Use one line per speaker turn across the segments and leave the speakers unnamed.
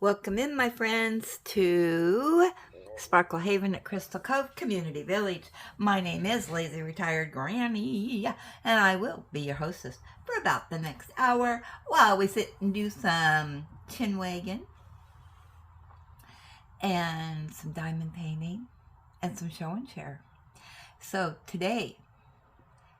Welcome in, my friends, to Sparkle Haven at Crystal Cove Community Village. My name is Lazy Retired Granny, and I will be your hostess for about the next hour while we sit and do some chin wagging and some diamond painting and some show and share. So today,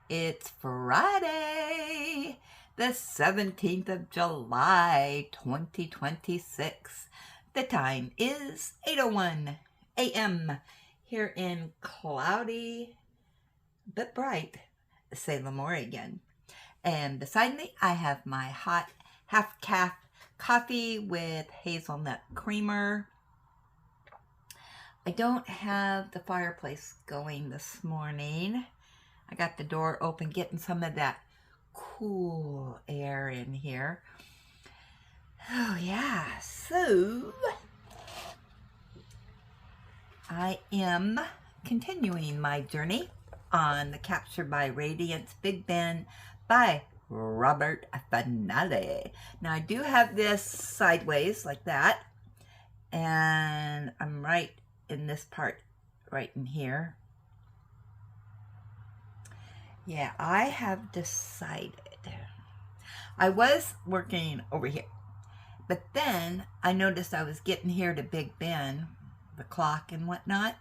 it's Friday, the 17th of July, 2026. The time is 8:01 a.m. here in cloudy but bright Salem, Oregon. And beside me, I have my hot half-calf coffee with hazelnut creamer. I don't have the fireplace going this morning. I got the door open, getting some of that cool air in here. Oh yeah, so I am continuing my journey on the Captured by Radiance Big Ben by Robert Finale. Now I do have this sideways like that, and I'm right in this part right in here. Yeah, I have decided. I was working over here, but then I noticed I was getting here to Big Ben, the clock and whatnot,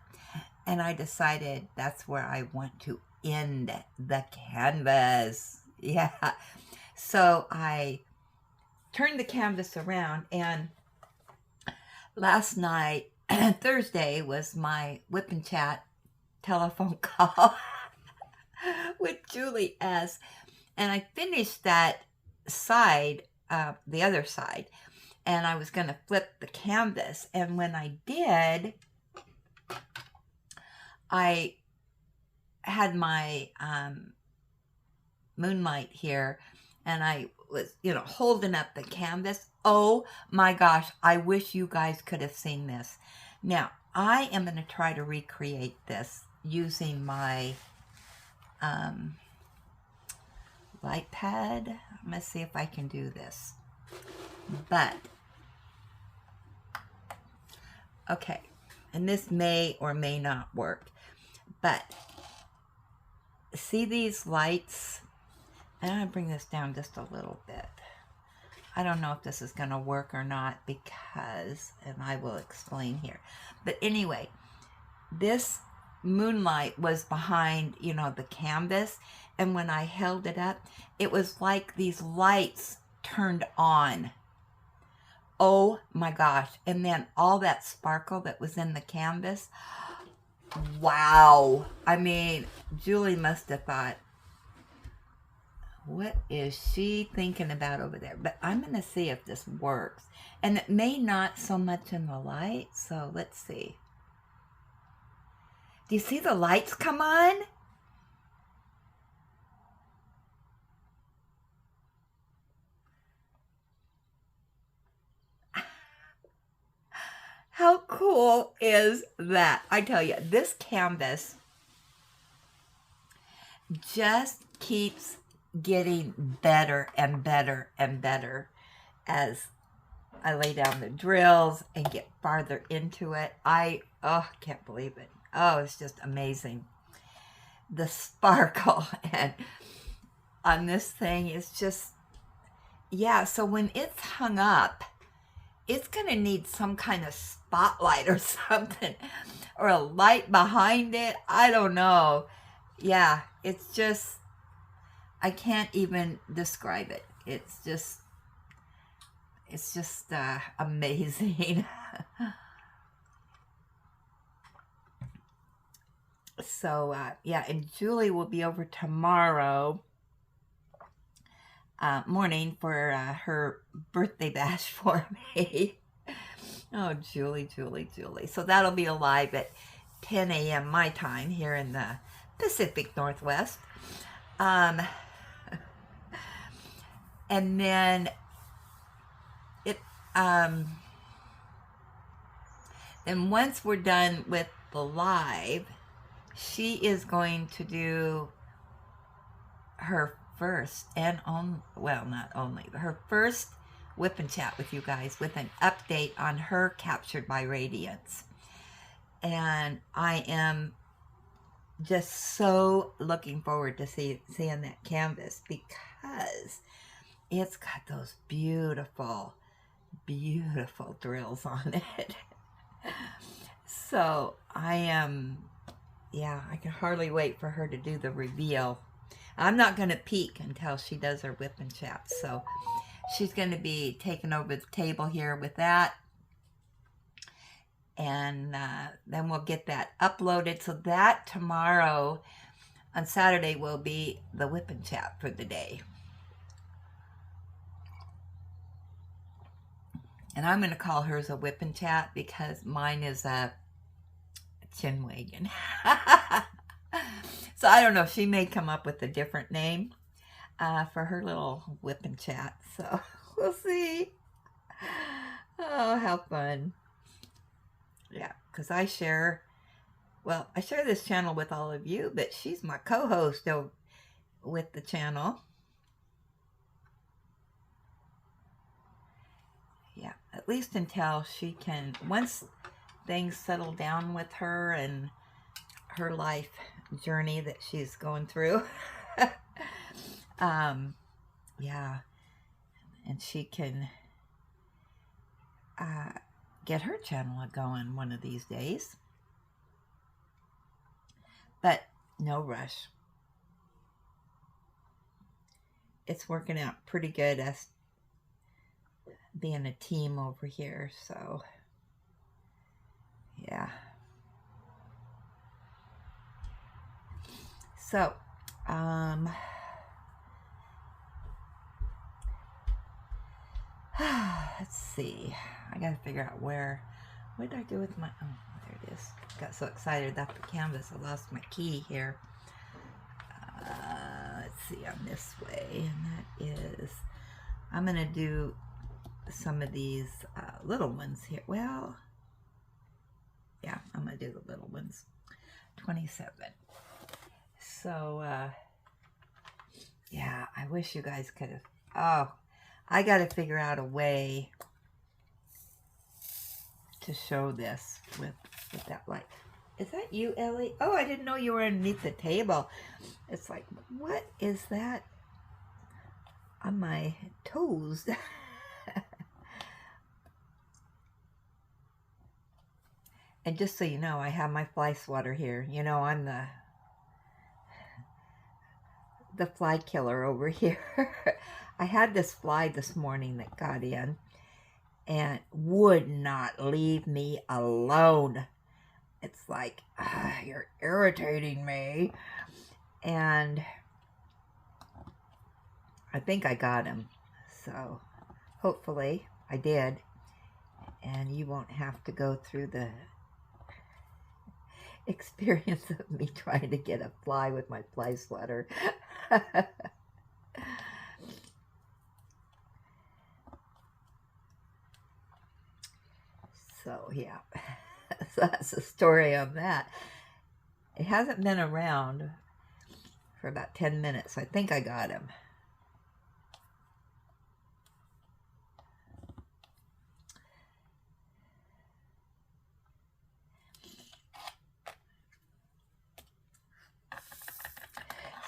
and I decided that's where I want to end the canvas. Yeah. So I turned the canvas around, and last night, Thursday, was my whip and chat telephone call with Julie S. And I finished that side, the other side, and I was going to flip the canvas. And when I did, I had my moonlight here, and I was, holding up the canvas. Oh my gosh, I wish you guys could have seen this. Now, I am going to try to recreate this using my light pad. I'm going to see if I can do this. But, okay, and this may or may not work. But, see these lights? And I'm going to bring this down just a little bit. I don't know if this is going to work or not because, and I will explain here. But anyway, this moonlight was behind, the canvas. And when I held it up, it was like these lights turned on. Oh my gosh. And then all that sparkle that was in the canvas. Wow. I mean, Julie must have thought, what is she thinking about over there? But I'm going to see if this works. And it may not so much in the light. So let's see. Do you see the lights come on? How cool is that? I tell you, this canvas just keeps getting better and better and better as I lay down the drills and get farther into it. I can't believe it. Oh, it's just amazing. The sparkle and on this thing is just, yeah, so when it's hung up, it's going to need some kind of spotlight or something, or a light behind it. I don't know. Yeah, it's just, I can't even describe it. It's just amazing. So, yeah, and Julie will be over tomorrow morning for her birthday bash for me. Oh, Julie. So that'll be live at 10 a.m. my time here in the Pacific Northwest. And then and once we're done with the live, she is going to do her first and on, well, not only, but her first whip and chat with you guys with an update on her Captured by Radiance. And I am just so looking forward to seeing that canvas, because it's got those beautiful, beautiful drills on it. So I am, yeah, I can hardly wait for her to do the reveal. I'm not going to peek until she does her whip and chat. So she's going to be taking over the table here with that. And then we'll get that uploaded, so that tomorrow on Saturday will be the whip and chat for the day. And I'm going to call hers a whip and chat because mine is a chin wagging. So I don't know, she may come up with a different name for her little whip and chat. So we'll see. Oh, how fun. Yeah, because I share this channel with all of you, but she's my co-host with the channel. Yeah, at least until she can, once things settle down with her and her life journey that she's going through. Yeah, and she can get her channel going one of these days. But no rush. It's working out pretty good, us being a team over here. So yeah. So let's see. I gotta figure out what did I do with my, oh, there it is. Got so excited about the canvas, I lost my key here. Let's see, I'm this way, and that is, I'm gonna do some of these little ones here. Well, yeah, I'm gonna do the little ones. 27. So, yeah, I wish you guys could have, oh, I gotta figure out a way to show this with that light. Is that you, Ellie? Oh, I didn't know you were underneath the table. It's like, what is that on my toes? And just so you know, I have my fly swatter here. You know, I'm the fly killer over here. I had this fly this morning that got in and would not leave me alone. It's like, you're irritating me. And I think I got him. So hopefully I did. And you won't have to go through the experience of me trying to get a fly with my fly swatter. So yeah, so that's the story on that. It hasn't been around for about 10 minutes. I think I got him.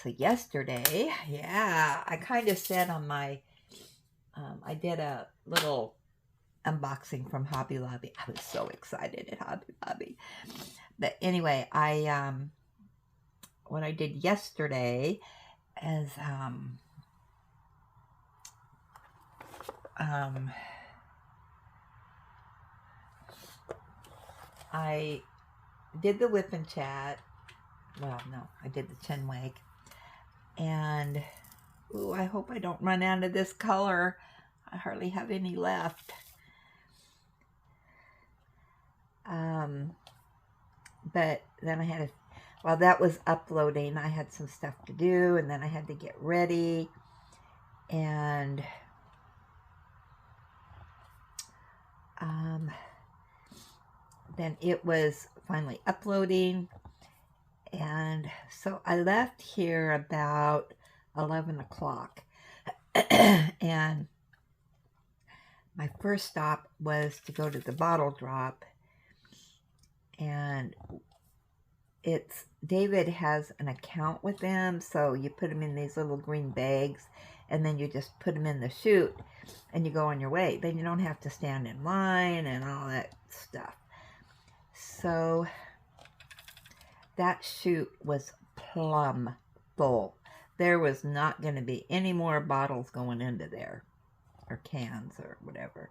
So yesterday, yeah, I kind of said on my, I did a little unboxing from Hobby Lobby. I was so excited at Hobby Lobby. But anyway, what I did yesterday is, I did the whip and chat. Well, no, I did the chin wag. And, ooh, I hope I don't run out of this color. I hardly have any left. But then I had while that was uploading, I had some stuff to do, and then I had to get ready. And, then it was finally uploading. And so I left here about 11 o'clock. And my first stop was to go to the bottle drop, and David has an account with them, so you put them in these little green bags, and then you just put them in the chute, and you go on your way. Then you don't have to stand in line and all that stuff. So that chute was plumb full. There was not going to be any more bottles going into there, or cans or whatever.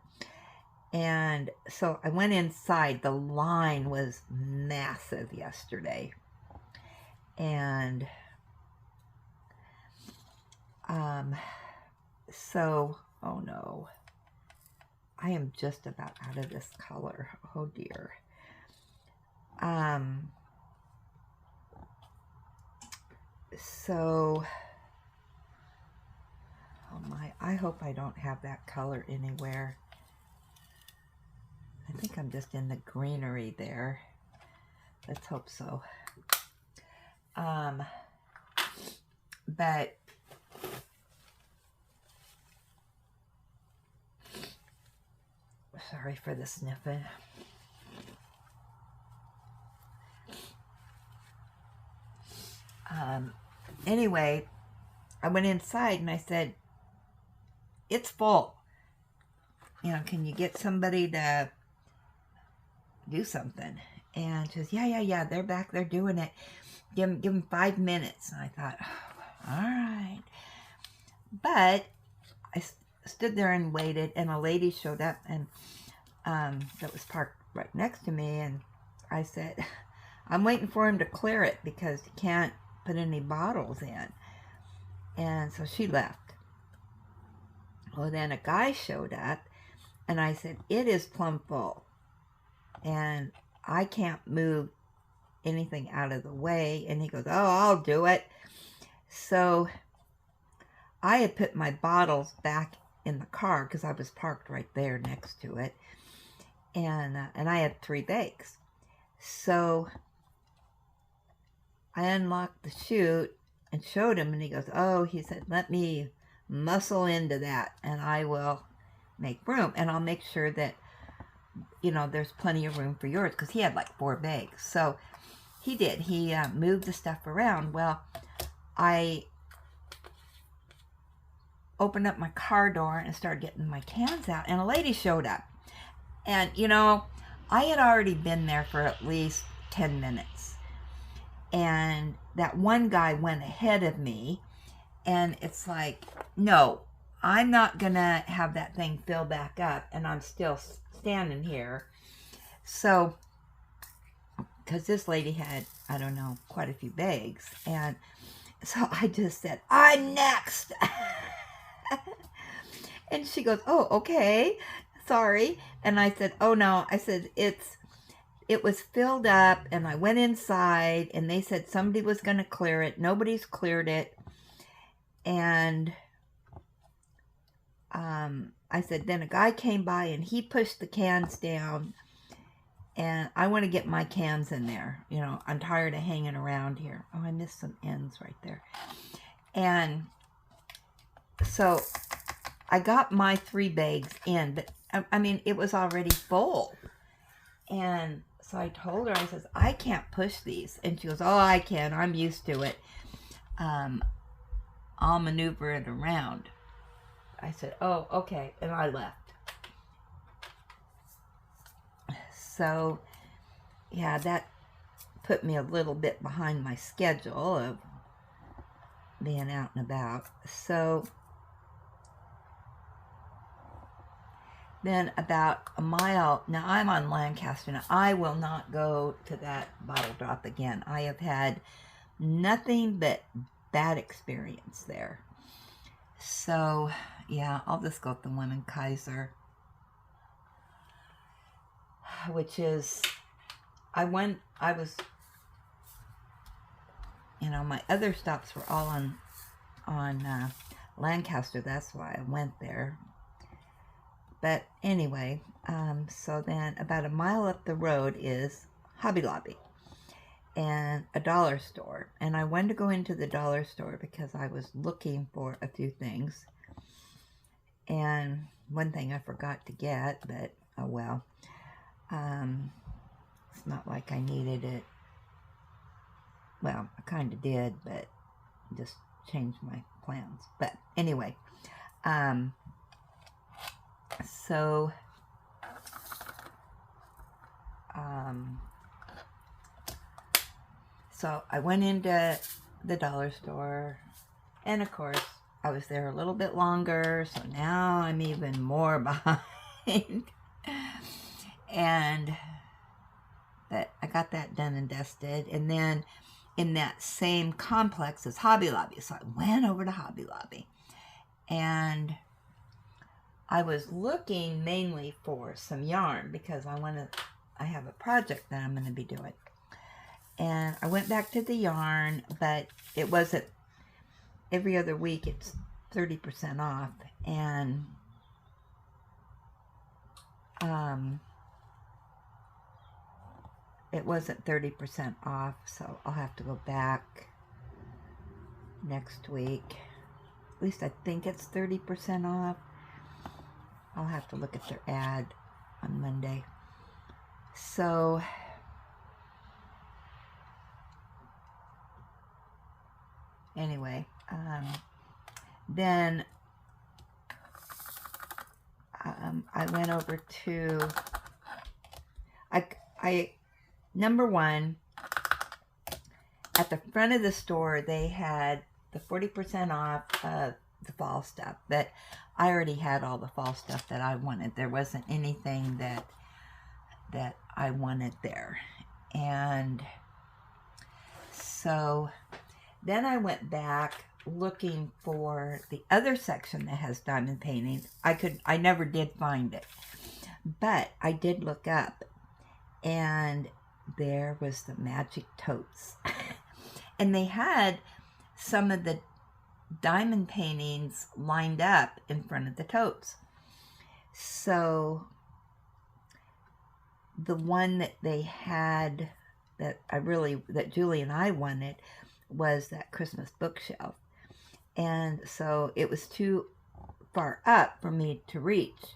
And so I went inside. The line was massive yesterday. And so, oh no, I am just about out of this color. Oh dear. So, oh my, I hope I don't have that color anywhere. I think I'm just in the greenery there. Let's hope so. But sorry for the sniffing. Anyway, I went inside and I said, it's full. You know, can you get somebody to do something? And she says, yeah, they're back there doing it. Give them 5 minutes. And I thought, oh, all right. But I stood there and waited, and a lady showed up, and that was parked right next to me, and I said, I'm waiting for him to clear it because you can't put any bottles in. And so she left. Well, then a guy showed up, and I said, it is plumb full, and I can't move anything out of the way. And he goes, oh, I'll do it. So I had put my bottles back in the car because I was parked right there next to it, and I had 3 bags. So I unlocked the chute and showed him, and he goes, oh, he said, let me muscle into that, and I will make room, and I'll make sure that, you know, there's plenty of room for yours, because he had like 4 bags. So he did. He moved the stuff around. Well, I opened up my car door and started getting my cans out, and a lady showed up. And, you know, I had already been there for at least 10 minutes. And that one guy went ahead of me, and it's like, no, I'm not going to have that thing fill back up, and I'm still standing here. So, because this lady had, I don't know, quite a few bags, and so I just said, I'm next. And she goes, oh, okay, sorry. And I said, oh no, I said, it was filled up, and I went inside, and they said somebody was going to clear it. Nobody's cleared it. And I said, then a guy came by, and he pushed the cans down, and I want to get my cans in there. You know, I'm tired of hanging around here. Oh, I missed some ends right there. And so I got my 3 bags in, but I mean, it was already full. And so I told her, I says, I can't push these. And she goes, oh, I can. I'm used to it. I'll maneuver it around. I said, oh, okay. And I left. So, yeah, that put me a little bit behind my schedule of being out and about. So then about a mile, now I'm on Lancaster. Now I will not go to that bottle drop again. I have had nothing but bad experience there. So yeah, I'll just go with the one in Kaiser, which is, I was, you know, my other stops were all on Lancaster. That's why I went there. But anyway, so then about a mile up the road is Hobby Lobby. and a dollar store. And I wanted to go into the dollar store because I was looking for a few things. And one thing I forgot to get, but oh well. It's not like I needed it. Well, I kind of did, but just changed my plans. But anyway, so I went into the dollar store, and of course I was there a little bit longer, so now I'm even more behind. But I got that done and dusted. And then in that same complex is Hobby Lobby. So I went over to Hobby Lobby. And I was looking mainly for some yarn because I have a project that I'm going to be doing. And I went back to the yarn, but it wasn't every other week. It's 30% off. And it wasn't 30% off, so I'll have to go back next week. At least I think it's 30% off. I'll have to look at their ad on Monday. So anyway, then I went over to number one, at the front of the store, they had the 40% off of the fall stuff. But I already had all the fall stuff that I wanted. There wasn't anything that I wanted there. And so then I went back looking for the other section that has diamond painting. I never did find it. But I did look up, and there was the magic totes. And they had some of the diamond paintings lined up in front of the totes. So the one that they had that Julie and I wanted was that Christmas bookshelf. And so it was too far up for me to reach.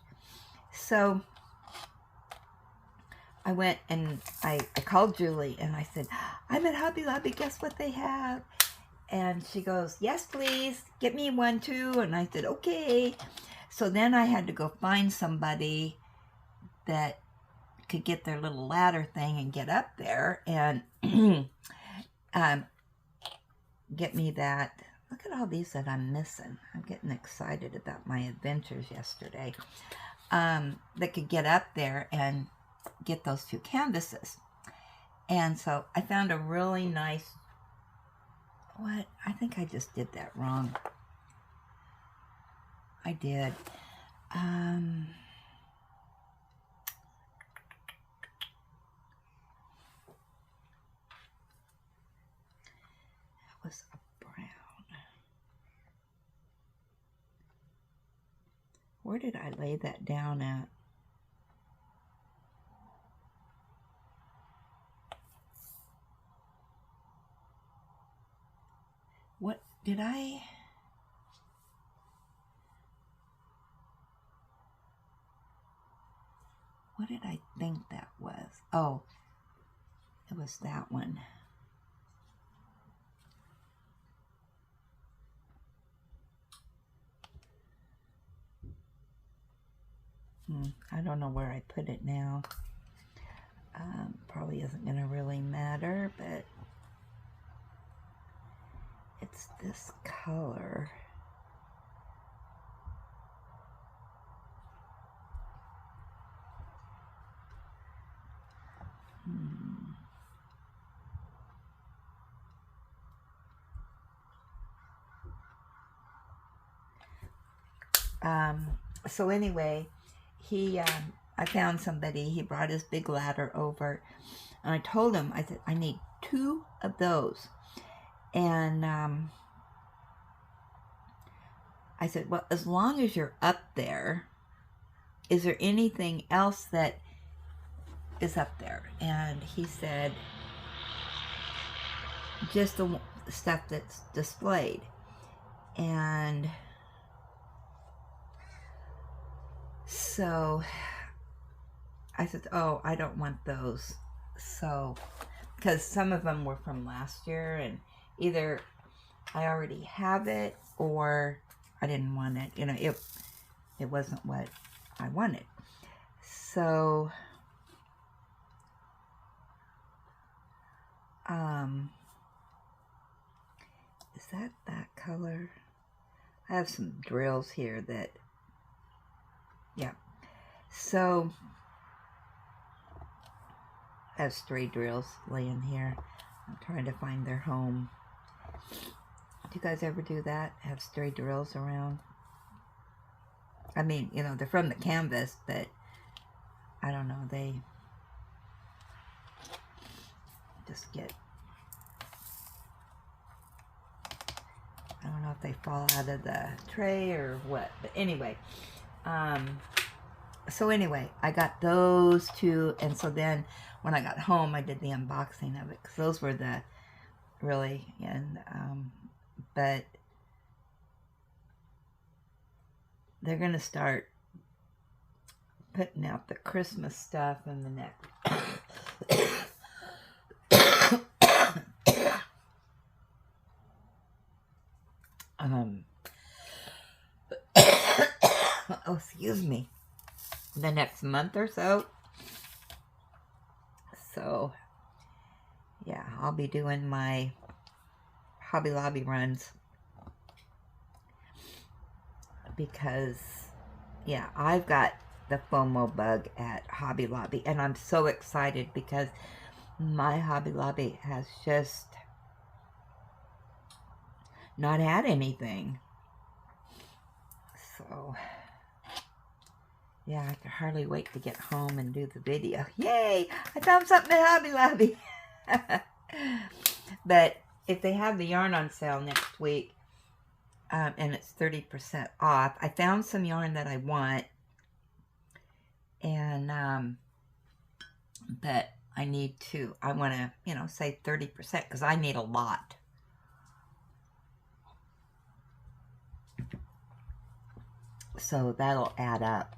So I went and I called Julie and I said, I'm at Hobby Lobby, guess what they have? And she goes, yes, please, get me one too. And I said, okay. So then I had to go find somebody that could get their little ladder thing and get up there and get me that. Look at all these that I'm missing. I'm getting excited about my adventures yesterday. That could get up there and get those two canvases. And so I found a really nice, I think I just did that wrong. I did. That was a brown. Where did I lay that down at? What did I? What did I think that was? Oh, it was that one. I don't know where I put it now. Probably isn't going to really matter, but it's this color. So anyway, I found somebody, he brought his big ladder over, and I told him, I said, I need 2 of those. And I said, well, as long as you're up there, is there anything else that is up there? And he said, just the stuff that's displayed. And so I said, oh, I don't want those. So, because some of them were from last year, and either I already have it or I didn't want it. You know, it wasn't what I wanted. So, is that color? I have some drills here that, yeah. So, I have stray drills laying here. I'm trying to find their home. Do you guys ever do that? Have stray drills around? I mean, you know, they're from the canvas, but I don't know, they just get, I don't know if they fall out of the tray or what, but anyway, so anyway, I got those two, and so then when I got home, I did the unboxing of it, because those were the, really, and, but they're going to start putting out the Christmas stuff in the next, oh, excuse me, the next month or so. So, yeah, I'll be doing my Hobby Lobby runs because, yeah, I've got the FOMO bug at Hobby Lobby, and I'm so excited because my Hobby Lobby has just not had anything. So, yeah, I can hardly wait to get home and do the video. Yay! I found something at Hobby Lobby. But if they have the yarn on sale next week, and it's 30% off, I found some yarn that I want. And, but I need to, I want to, you know, say 30% because I need a lot. So that'll add up.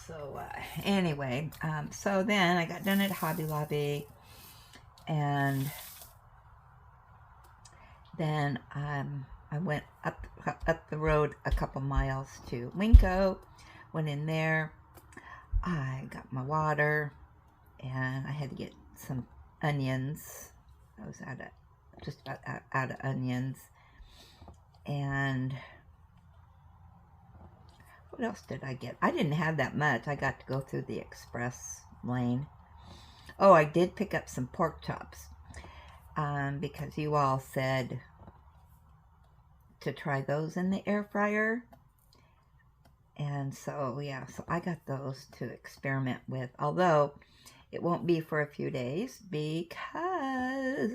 So anyway, so then I got done at Hobby Lobby, and then I went up the road a couple miles to Winco, went in there, I got my water, and I had to get some onions. I was just about out of onions. And what else did I get? I didn't have that much. I got to go through the express lane. Oh, I did pick up some pork chops because you all said to try those in the air fryer. And so, yeah, so I got those to experiment with. Although it won't be for a few days because,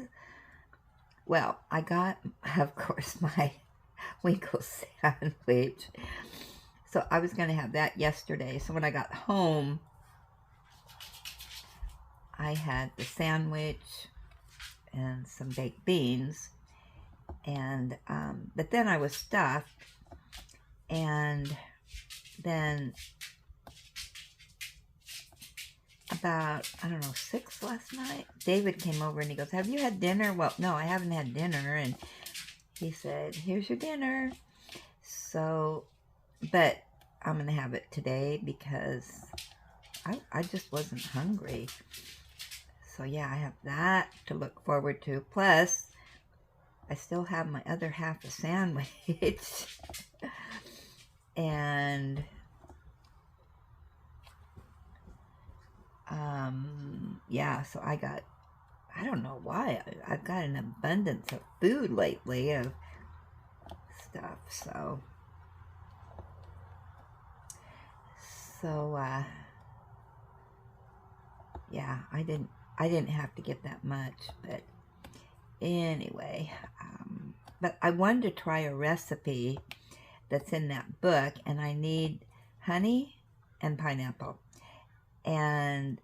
well, I got, of course, my Winkle sandwich. So I was going to have that yesterday. So when I got home, I had the sandwich and some baked beans. And, but then I was stuffed. And then about, I don't know, 6 last night, David came over and he goes, have you had dinner? Well, no, I haven't had dinner. And he said, here's your dinner. So, but I'm going to have it today because I just wasn't hungry. So yeah, I have that to look forward to. Plus, I still have my other half a sandwich. And yeah, so I got, I don't know why, I've got an abundance of food lately of stuff. So yeah, I didn't have to get that much, but anyway, but I wanted to try a recipe that's in that book, and I need honey and pineapple, and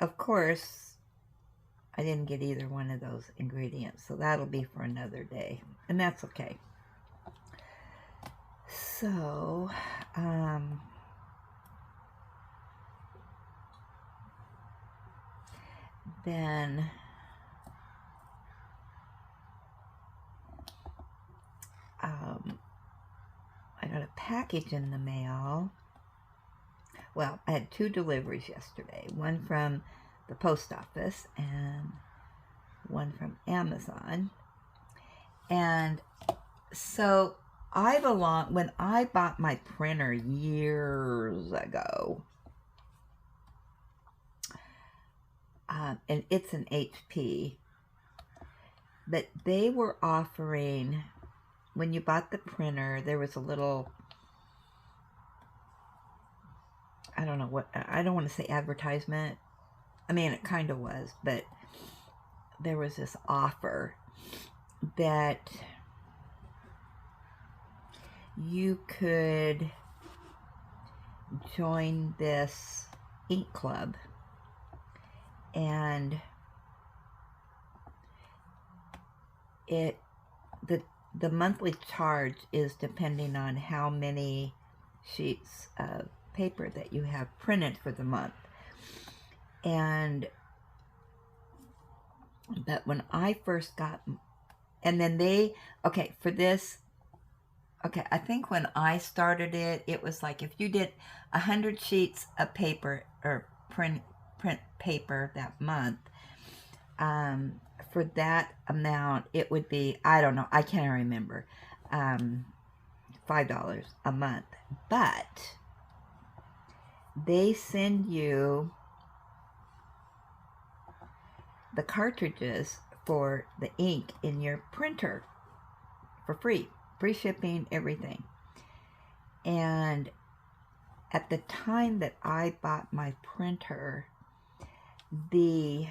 of course, I didn't get either one of those ingredients, so that'll be for another day, and that's okay. So, then I got a package in the mail. Well, I had 2 deliveries yesterday, one from the post office and one from Amazon. And so when I bought my printer years ago, and it's an HP, but they were offering, when you bought the printer, there was a little, I don't know what, I don't want to say advertisement. I mean, it kind of was, but there was this offer that you could join this ink club, and the monthly charge is depending on how many sheets of paper that you have printed for the month. But when I first got, and then for this, I think when I started it, it was like if you did 100 sheets of paper or print paper that month, for that amount, it would be, I don't know, I can't remember, $5 a month. But they send you the cartridges for the ink in your printer for free shipping, everything. And at the time that I bought my printer, the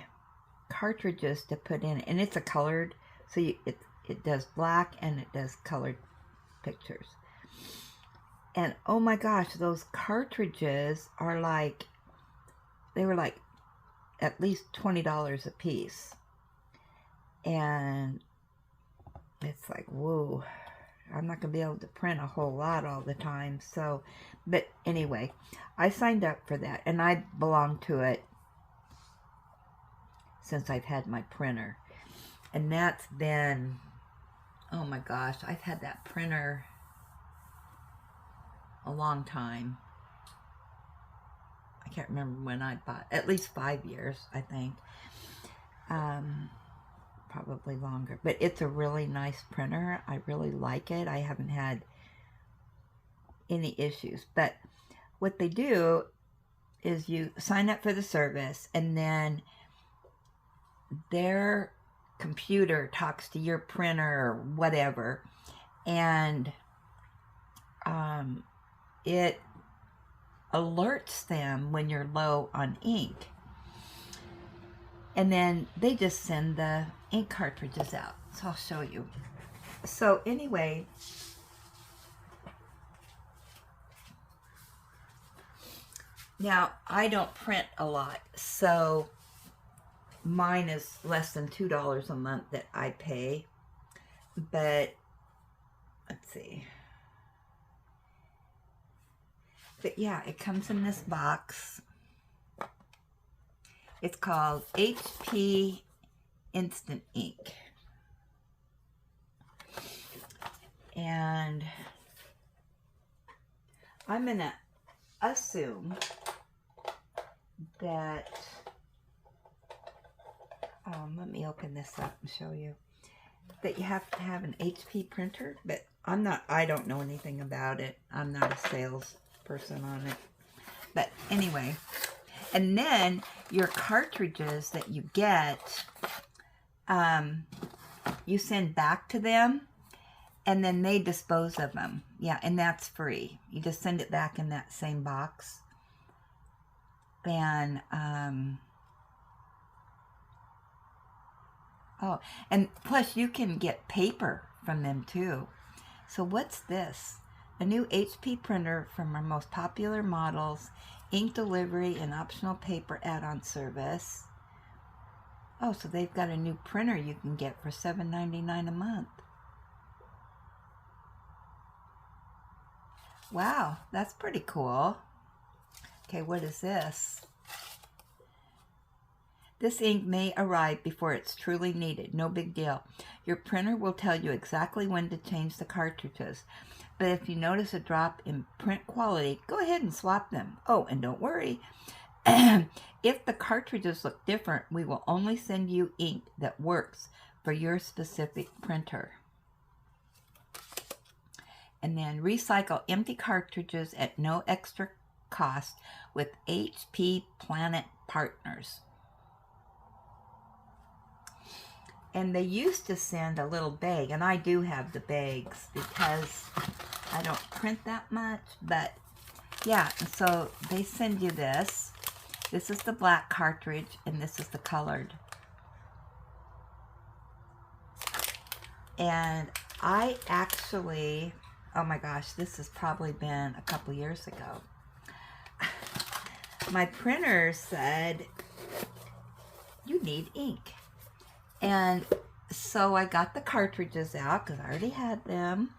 cartridges to put in, and it's a colored, so it does black and it does colored pictures. And oh my gosh, those cartridges are they were like at least $20 a piece. And it's like, whoa, I'm not going to be able to print a whole lot all the time. So, but anyway, I signed up for that, and I belong to it since I've had my printer. And that's been, oh my gosh, I've had that printer a long time. I can't remember when I bought, at least 5 years, I think. Probably longer, but it's a really nice printer. I really like it. I haven't had any issues. But what they do is you sign up for the service, and then their computer talks to your printer or whatever, and it alerts them when you're low on ink. And then they just send the ink cartridges out. So I'll show you. So anyway, now I don't print a lot, so mine is less than $2 a month that I pay. But let's see. But yeah, it comes in this box. It's called HP Instant Ink. And I'm going to assume that, let me open this up and show you, that you have to have an HP printer, but I don't know anything about it. I'm not a salesperson on it. But anyway, and then your cartridges that you get, you send back to them, and then they dispose of them. Yeah, and that's free. You just send it back in that same box. And, oh, and plus you can get paper from them too. So what's this? A new HP printer from our most popular models ink delivery and optional paper add-on service. Oh, so they've got a new printer you can get for $7.99 a month. Wow, that's pretty cool. Okay, what is this? This ink may arrive before it's truly needed. No big deal. Your printer will tell you exactly when to change the cartridges. But if you notice a drop in print quality, go ahead and swap them. Oh, and don't worry. If the cartridges look different, we will only send you ink that works for your specific printer. And then recycle empty cartridges at no extra cost with HP Planet Partners. And they used to send a little bag, and I do have the bags because I don't print that much, but yeah, so they send you this. This is the black cartridge, and this is the colored. And I actually, oh my gosh, this has probably been a couple years ago. My printer said, you need ink. And so I got the cartridges out because I already had them.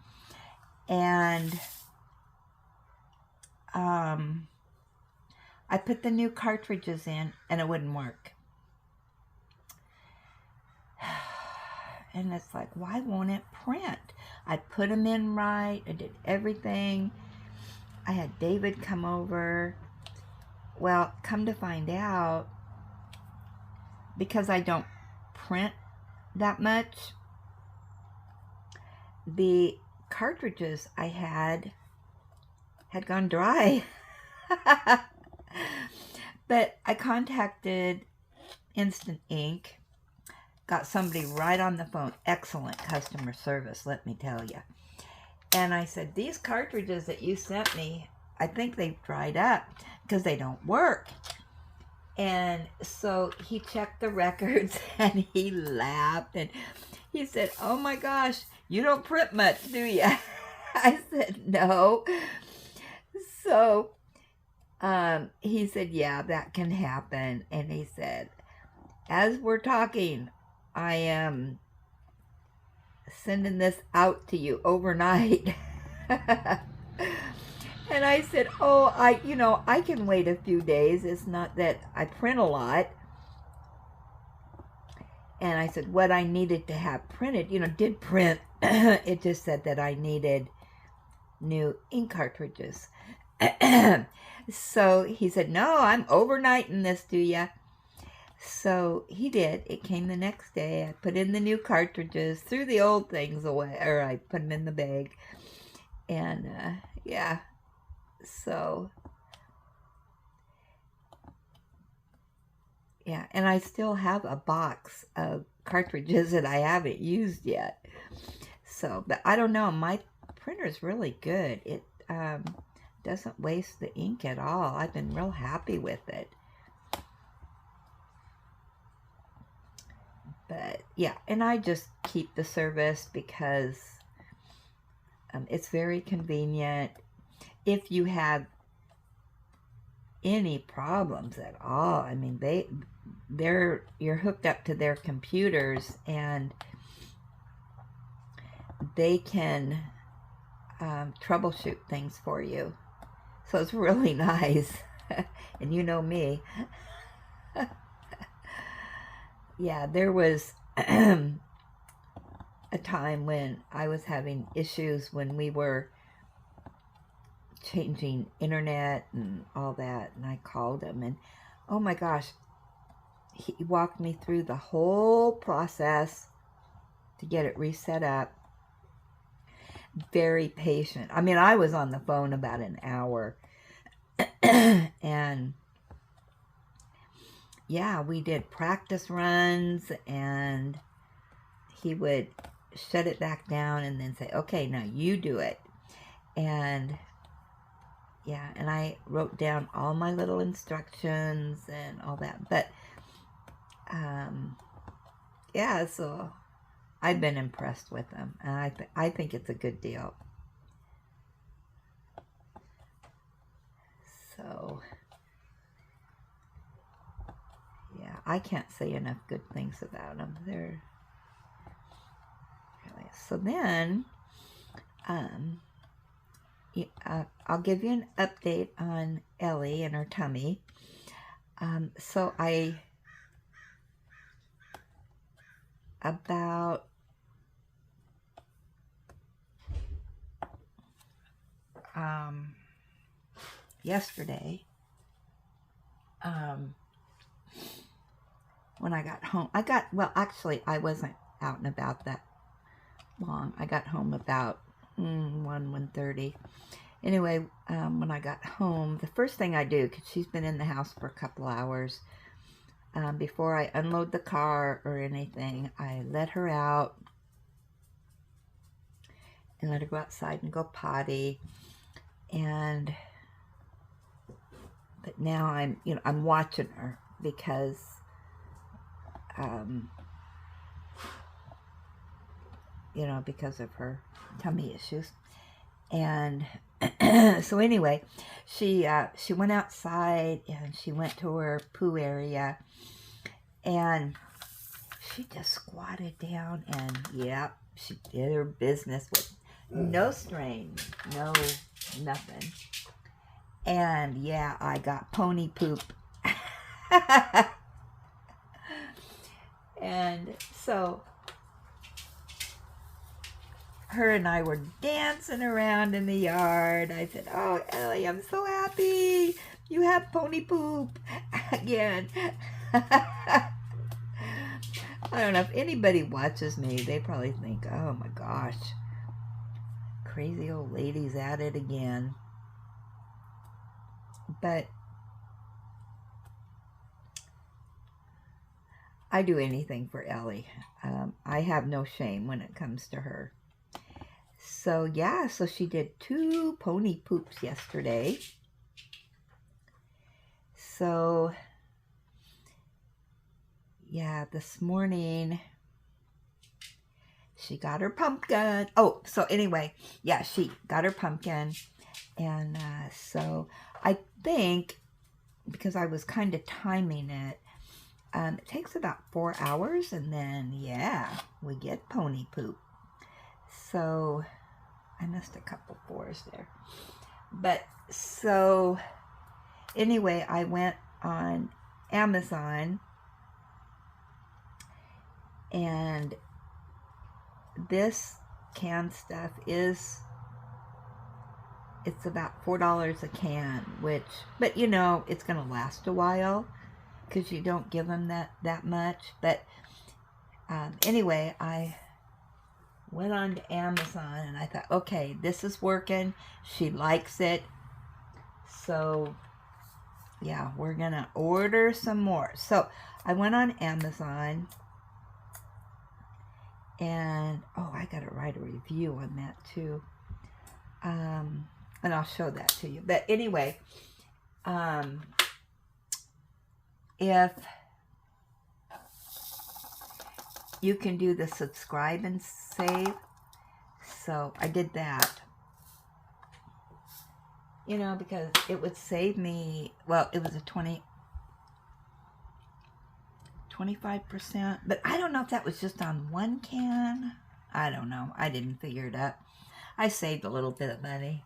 And I put the new cartridges in and it wouldn't work. And it's like, why won't it print? I put them in right. I did everything. I had David come over. Well, come to find out, because I don't print that much, the cartridges I had gone dry. But I contacted Instant Ink, got somebody right on the phone, excellent customer service, let me tell you. And I said, these cartridges that you sent me, I think they've dried up because they don't work. And so he checked the records and he laughed and he said, oh my gosh, you don't print much, do you? I said, no. So he said, yeah, that can happen. And he said, as we're talking, I am sending this out to you overnight. And I said, oh, I can wait a few days. It's not that I print a lot. And I said, what I needed to have printed, did print. It just said that I needed new ink cartridges. So he said, no, I'm overnighting this to you. So he did. It came the next day. I put in the new cartridges, threw the old things away, or I put them in the bag. And yeah. So, yeah, and I still have a box of cartridges that I haven't used yet. So, but I don't know, my printer's really good. It doesn't waste the ink at all. I've been real happy with it. But, yeah, and I just keep the service because it's very convenient. If you have any problems at all, I mean, you're hooked up to their computers and they can troubleshoot things for you. So it's really nice. And you know me. Yeah, there was a time when I was having issues when we were changing internet and all that, and I called him, and oh my gosh, he walked me through the whole process to get it reset up. Very patient. I mean, I was on the phone about an hour. And yeah, we did practice runs, and he would shut it back down and then say, okay, now you do it. And yeah, and I wrote down all my little instructions and all that. But, yeah, so I've been impressed with them. And I think it's a good deal. So, I can't say enough good things about them. They're really... So then, I'll give you an update on Ellie and her tummy. So about yesterday, when I got home, well, actually, I wasn't out and about that long. I got home about 1:30. Anyway, when I got home, the first thing I do, because she's been in the house for a couple hours, before I unload the car or anything, I let her out and let her go outside and go potty. But now I'm watching her because because of her tummy issues. And so anyway, she went outside and she went to her poo area, and she just squatted down and yep, she did her business with no strain, no nothing. And yeah, I got pony poop. And so her and I were dancing around in the yard. I said, "Oh, Ellie, I'm so happy you have pony poop again." I don't know if anybody watches me, they probably think, "Oh my gosh, crazy old lady's at it again." But I do anything for Ellie. I have no shame when it comes to her. So yeah, so she did 2 pony poops yesterday. So yeah, this morning she got her pumpkin. Oh, so anyway, yeah, she got her pumpkin. And so I think, because I was kind of timing it, it takes about 4 hours, and then, yeah, we get pony poop. So I missed a couple 4s there. But so anyway, I went on Amazon, and this canned stuff it's about $4 a can, but it's going to last a while because you don't give them that much. But anyway, I went on to Amazon and I thought, okay, this is working. She likes it. So yeah, we're going to order some more. So I went on Amazon, and I got to write a review on that too. And I'll show that to you. But anyway, if you can do the subscribe and save, so I did that. Because it would save me, well, it was a 25%, but I don't know if that was just on one can. I don't know. I didn't figure it out. I saved a little bit of money.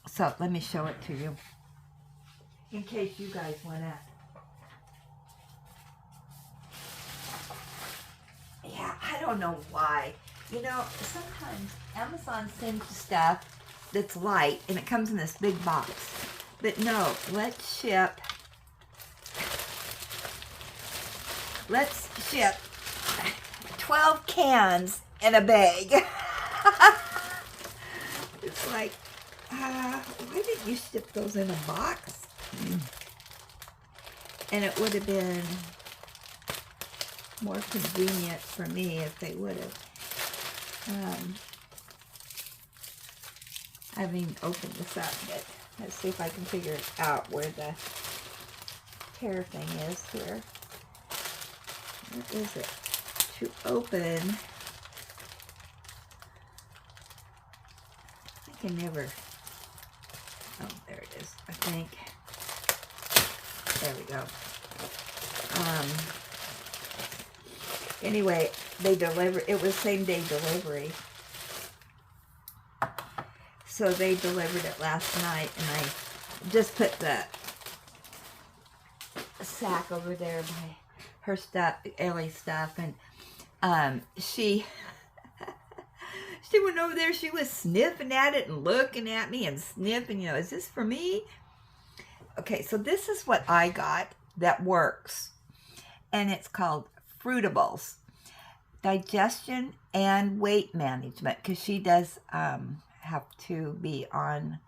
So let me show it to you in case you guys want to. Yeah, I don't know why. Sometimes Amazon sends stuff that's light and it comes in this big box. But no, let's ship 12 cans in a bag. It's like, why didn't you ship those in a box? And it would have been more convenient for me if they would have. I haven't even opened this up yet. Let's see if I can figure it out where the tear thing is here. What is it? To open, I can never, oh, there it is, I think. There we go. Anyway, they delivered, it was same day delivery. So they delivered it last night, and I just put the sack over there by her stuff, Ellie's stuff, and she went over there, she was sniffing at it and looking at me and sniffing, you know, is this for me? Okay, so this is what I got that works, and it's called Fruitables, digestion and weight management, because she does have to be on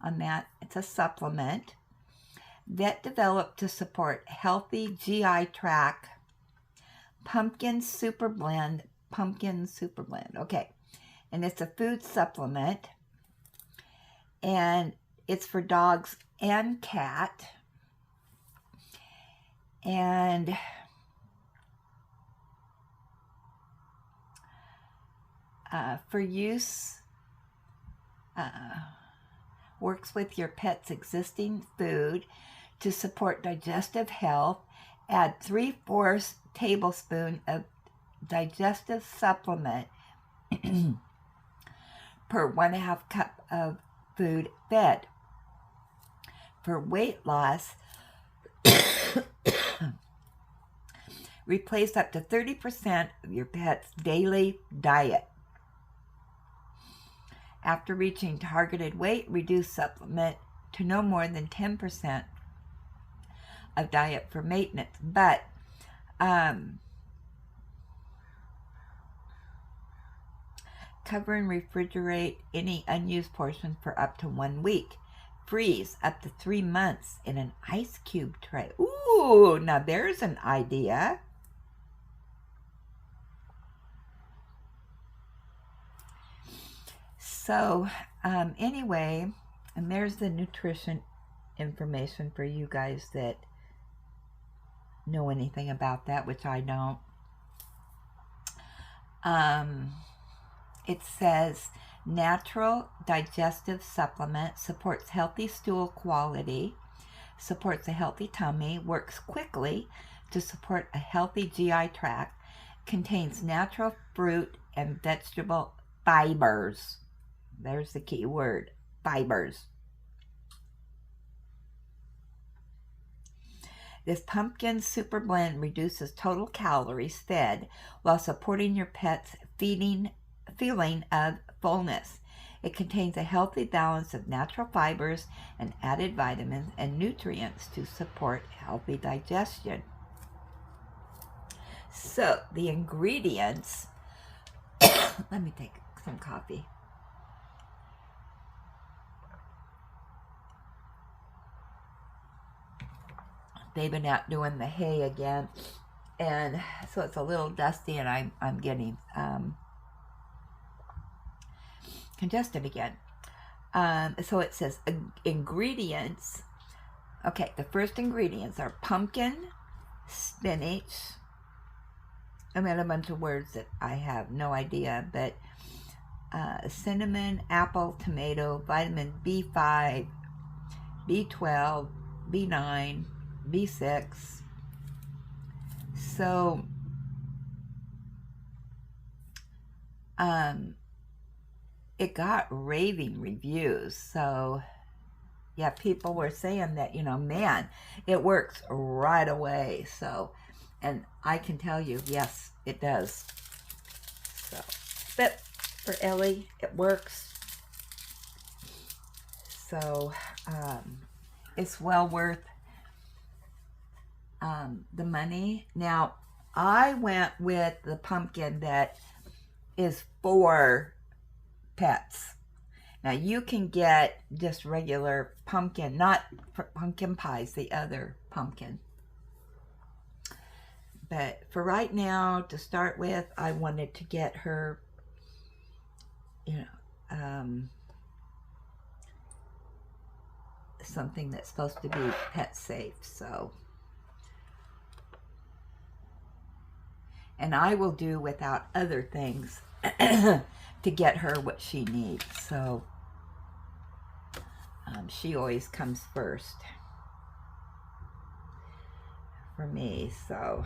that. It's a supplement that developed to support healthy GI tract. Pumpkin super blend, okay, and it's a food supplement, and it's for dogs and cat, and for use, works with your pet's existing food to support digestive health. Add 3/4 tablespoon of digestive supplement per 1/2 cup of food fed. For weight loss, replace up to 30% of your pet's daily diet. After reaching targeted weight, reduce supplement to no more than 10% of diet for maintenance. But cover and refrigerate any unused portions for up to 1 week. Freeze up to 3 months in an ice cube tray. Ooh, now there's an idea. So anyway, and there's the nutrition information for you guys that know anything about that, which I don't. It says natural digestive supplement, supports healthy stool quality, supports a healthy tummy, works quickly to support a healthy GI tract, contains natural fruit and vegetable fibers. There's the key word, fibers. This pumpkin super blend reduces total calories fed while supporting your pet's feeling of fullness. It contains a healthy balance of natural fibers and added vitamins and nutrients to support healthy digestion. So the ingredients, let me take some coffee. They've been out doing the hay again, and so it's a little dusty, and I'm getting congested again. So it says ingredients. Okay, the first ingredients are pumpkin, spinach. I mean, a bunch of words that I have no idea, but cinnamon, apple, tomato, vitamin B5, B12, B9, B6. So it got raving reviews. So yeah, people were saying that, you know, man, it works right away. So, and I can tell you, yes, it does. So, but for Ellie, it works. So it's well worth the money. Now, I went with the pumpkin that is for pets. Now, you can get just regular pumpkin, not pumpkin pies, the other pumpkin. But for right now, to start with, I wanted to get her, you know, something that's supposed to be pet safe. So, and I will do without other things to get her what she needs. So she always comes first. for me. So,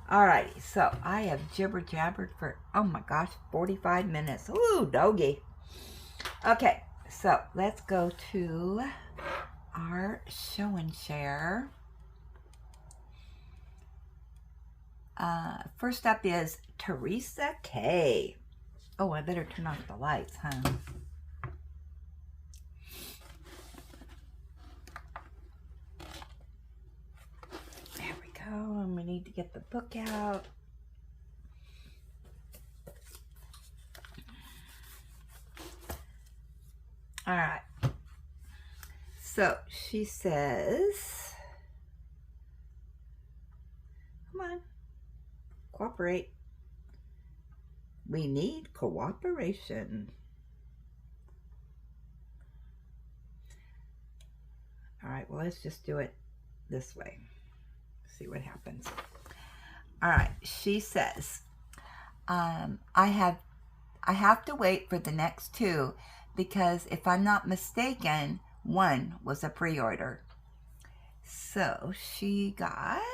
alrighty. So I have jibber jabbered for, oh my gosh, 45 minutes. Ooh, doggy. Okay, so let's go to our show and share. First up is Teresa K. Oh, I better turn off the lights, huh? There we go. And we need to get the book out. All right. So she says, come on, cooperate. We need cooperation. All right, well, let's just do it this way. See what happens. All right, she says, I have to wait for the next two because if I'm not mistaken, one was a pre-order. So she got...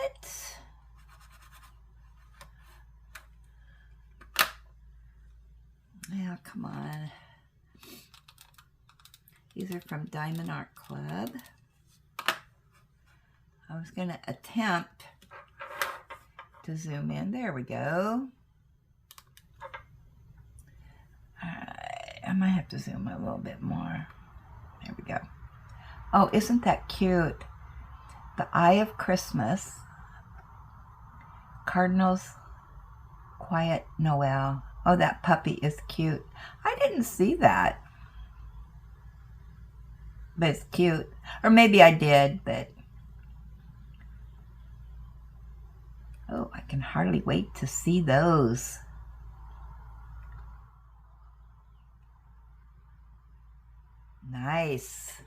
Yeah, come on. These are from Diamond Art Club. I was going to attempt to zoom in. There we go. Alright, I might have to zoom a little bit more. There we go. Oh, isn't that cute? The Eye of Christmas. Cardinals. Quiet Noel. Oh, that puppy is cute. I didn't see that. But it's cute. Or maybe I did, but... Oh, I can hardly wait to see those. Nice.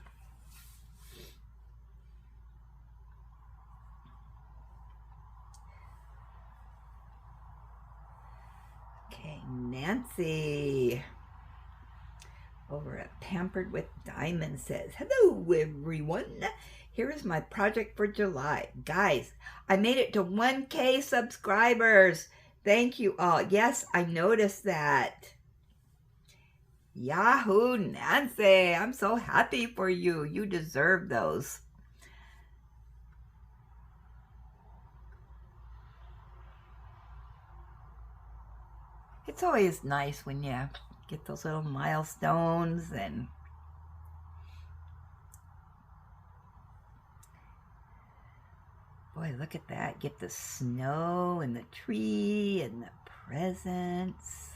Okay, Nancy over at Pampered with Diamond says, hello everyone. Here is my project for July. Guys, I made it to 1K subscribers. Thank you all. Yes, I noticed that. Yahoo, Nancy. I'm so happy for you. You deserve those. It's always nice when you get those little milestones and boy, look at that. Get the snow and the tree and the presents.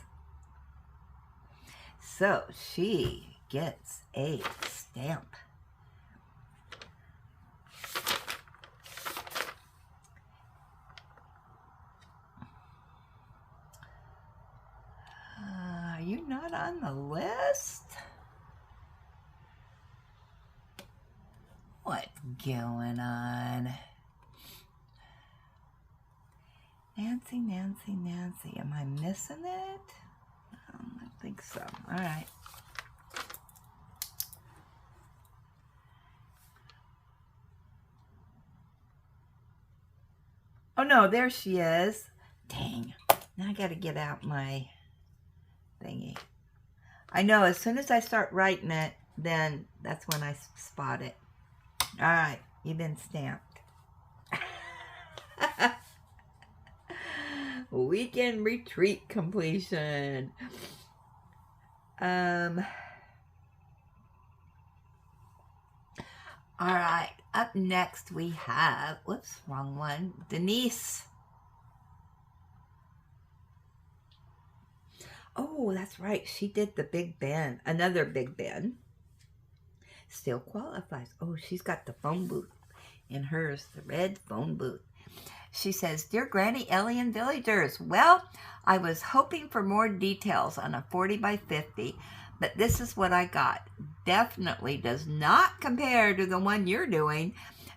So she gets a stamp. Are you not on the list? What's going on? Nancy, Nancy, Nancy. Am I missing it? I think so. All right. Oh, no. There she is. Dang. Now I got to get out my thingy. I know. As soon as I start writing it, then that's when I spot it. All right. You've been stamped. Weekend retreat completion. All right, up next we have, whoops, wrong one, Denise. Oh, that's right, she did the Big Ben, another Big Ben. Still qualifies. Oh, she's got the phone booth in hers, the red phone booth. She says, Dear Granny, Ellie, and villagers, well, I was hoping for more details on a 40 by 50, but this is what I got. Definitely does not compare to the one you're doing,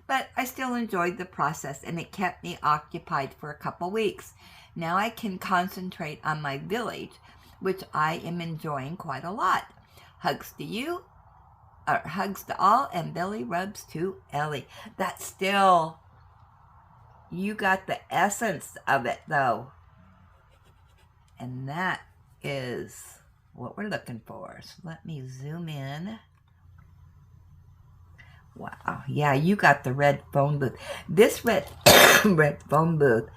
but I still enjoyed the process and it kept me occupied for a couple weeks. Now I can concentrate on my village, which I am enjoying quite a lot. Hugs to you. hugs to all and belly rubs to Ellie. That's still, you got the essence of it though. And that is what we're looking for. So let me zoom in. Wow, yeah, you got the red phone booth. This red red phone booth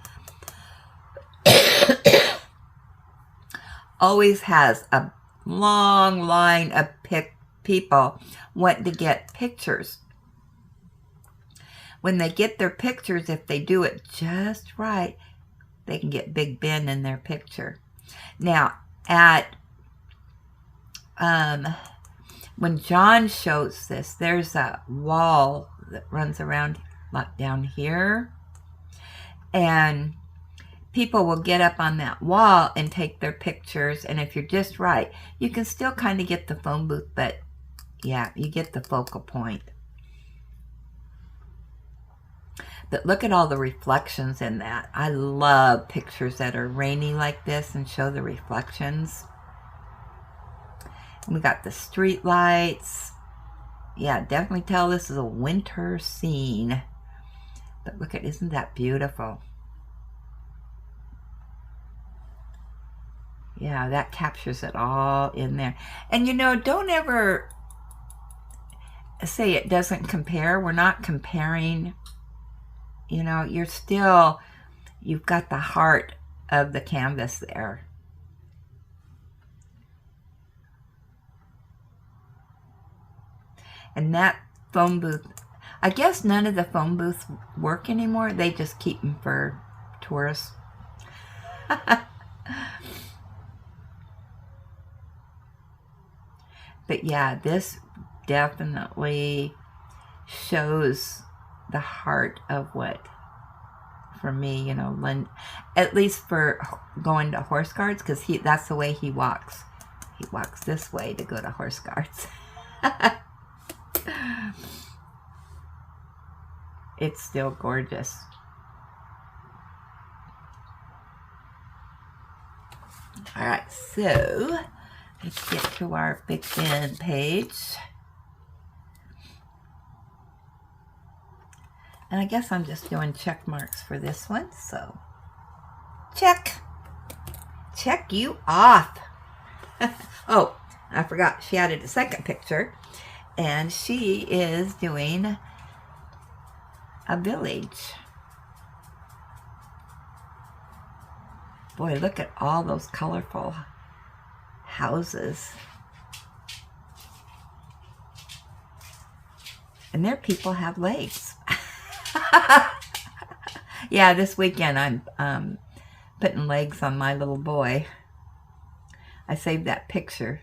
always has a long line of people wanting to get pictures. When they get their pictures, if they do it just right, they can get Big Ben in their picture. Now, at when John shows this, there's a wall that runs around like down here, and people will get up on that wall and take their pictures, and if you're just right, you can still kind of get the phone booth, but yeah, you get the focal point. But look at all the reflections in that. I love pictures that are rainy like this and show the reflections. And we got the street lights. Yeah, definitely tell this is a winter scene. But look at, isn't that beautiful? Yeah, that captures it all in there. And you know, don't ever say it doesn't compare. We're not comparing. You know, you're still, you've got the heart of the canvas there. And that phone booth, I guess none of the phone booths work anymore. They just keep them for tourists. But yeah, this definitely shows the heart of what, for me, you know, at least for going to horse guards, because that's the way he walks. He walks this way to go to horse guards. It's still gorgeous. All right, so let's get to our Big Ben page. And I guess I'm just doing check marks for this one, so check. Check you off. Oh, I forgot, she added a second picture, and she is doing a village. Boy, look at all those colorful houses. And their people have legs. Yeah, this weekend I'm putting legs on my little boy. I saved that picture,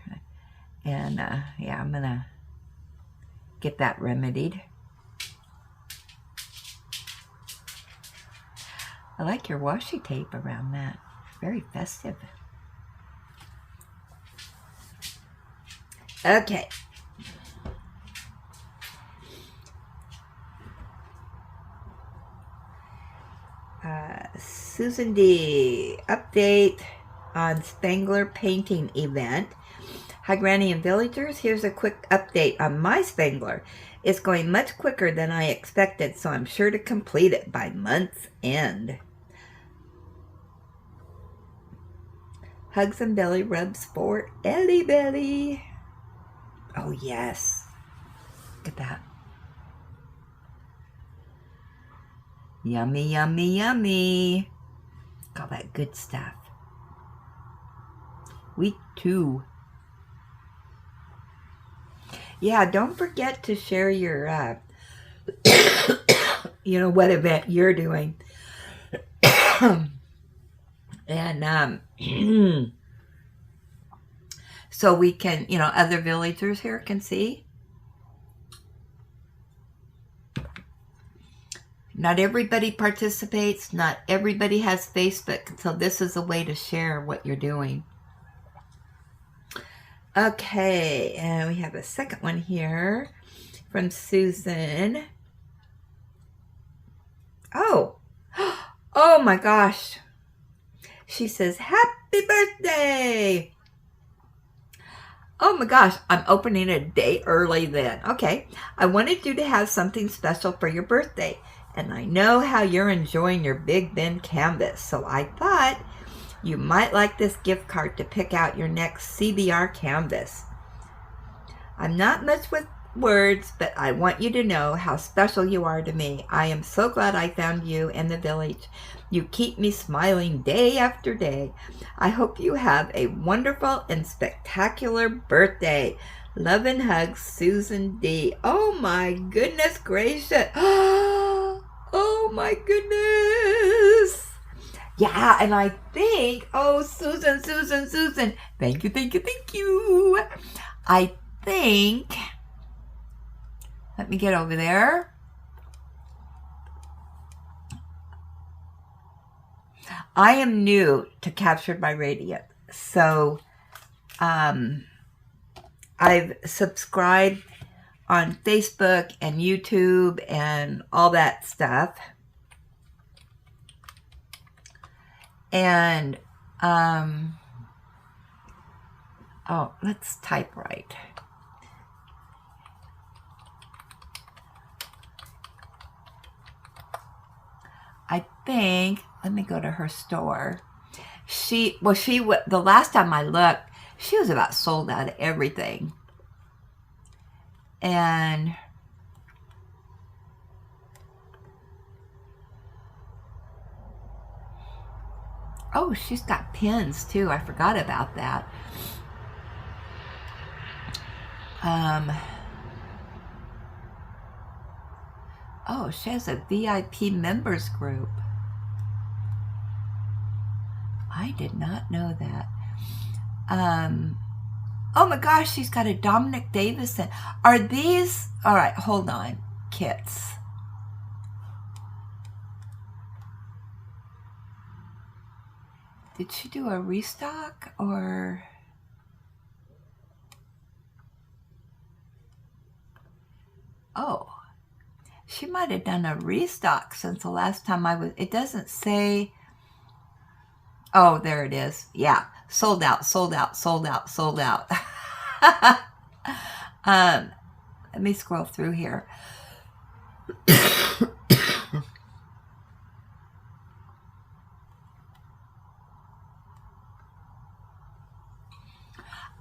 and yeah, I'm gonna get that remedied. I like your washi tape around that. Very festive. Okay. Susan D. Update on Spangler painting event. Hi Granny and villagers, here's a quick update on my Spangler. It's going much quicker than I expected, so I'm sure to complete it by month's end. Hugs and belly rubs for Ellie Belly. Oh yes. Look at that. Yummy, yummy, yummy. All that good stuff. Week 2. Yeah, don't forget to share your, you know, what event you're doing. And, so we can, you know, other villagers here can see. Not everybody participates. Not everybody has Facebook. So this is a way to share what you're doing. Okay, and we have a second one here from Susan. Oh, oh my gosh. She says, happy birthday. Oh my gosh, I'm opening a day early then. Okay, I wanted you to have something special for your birthday. And I know how you're enjoying your Big Ben canvas. So I thought you might like this gift card to pick out your next CBR canvas. I'm not much with words, but I want you to know how special you are to me. I am so glad I found you in the village. You keep me smiling day after day. I hope you have a wonderful and spectacular birthday. Love and hugs, Susan D. Oh my goodness gracious. Oh my goodness. Yeah, and I think, oh, Susan. Thank you. I think, let me get over there. I am new to Captured by Radiant, so I've subscribed on Facebook and YouTube and all that stuff. And, oh, let's type right. I think, let me go to her store. The last time I looked, she was about sold out of everything. And oh, she's got pins too. I forgot about that. Oh, she has a VIP members group. I did not know that. Oh my gosh, she's got a Dominic Davison. Are these, all right, hold on, kits. Did she do a restock or? Oh, she might have done a restock since the last time I was, it doesn't say. Oh, there it is. Yeah, sold out. Let me scroll through here.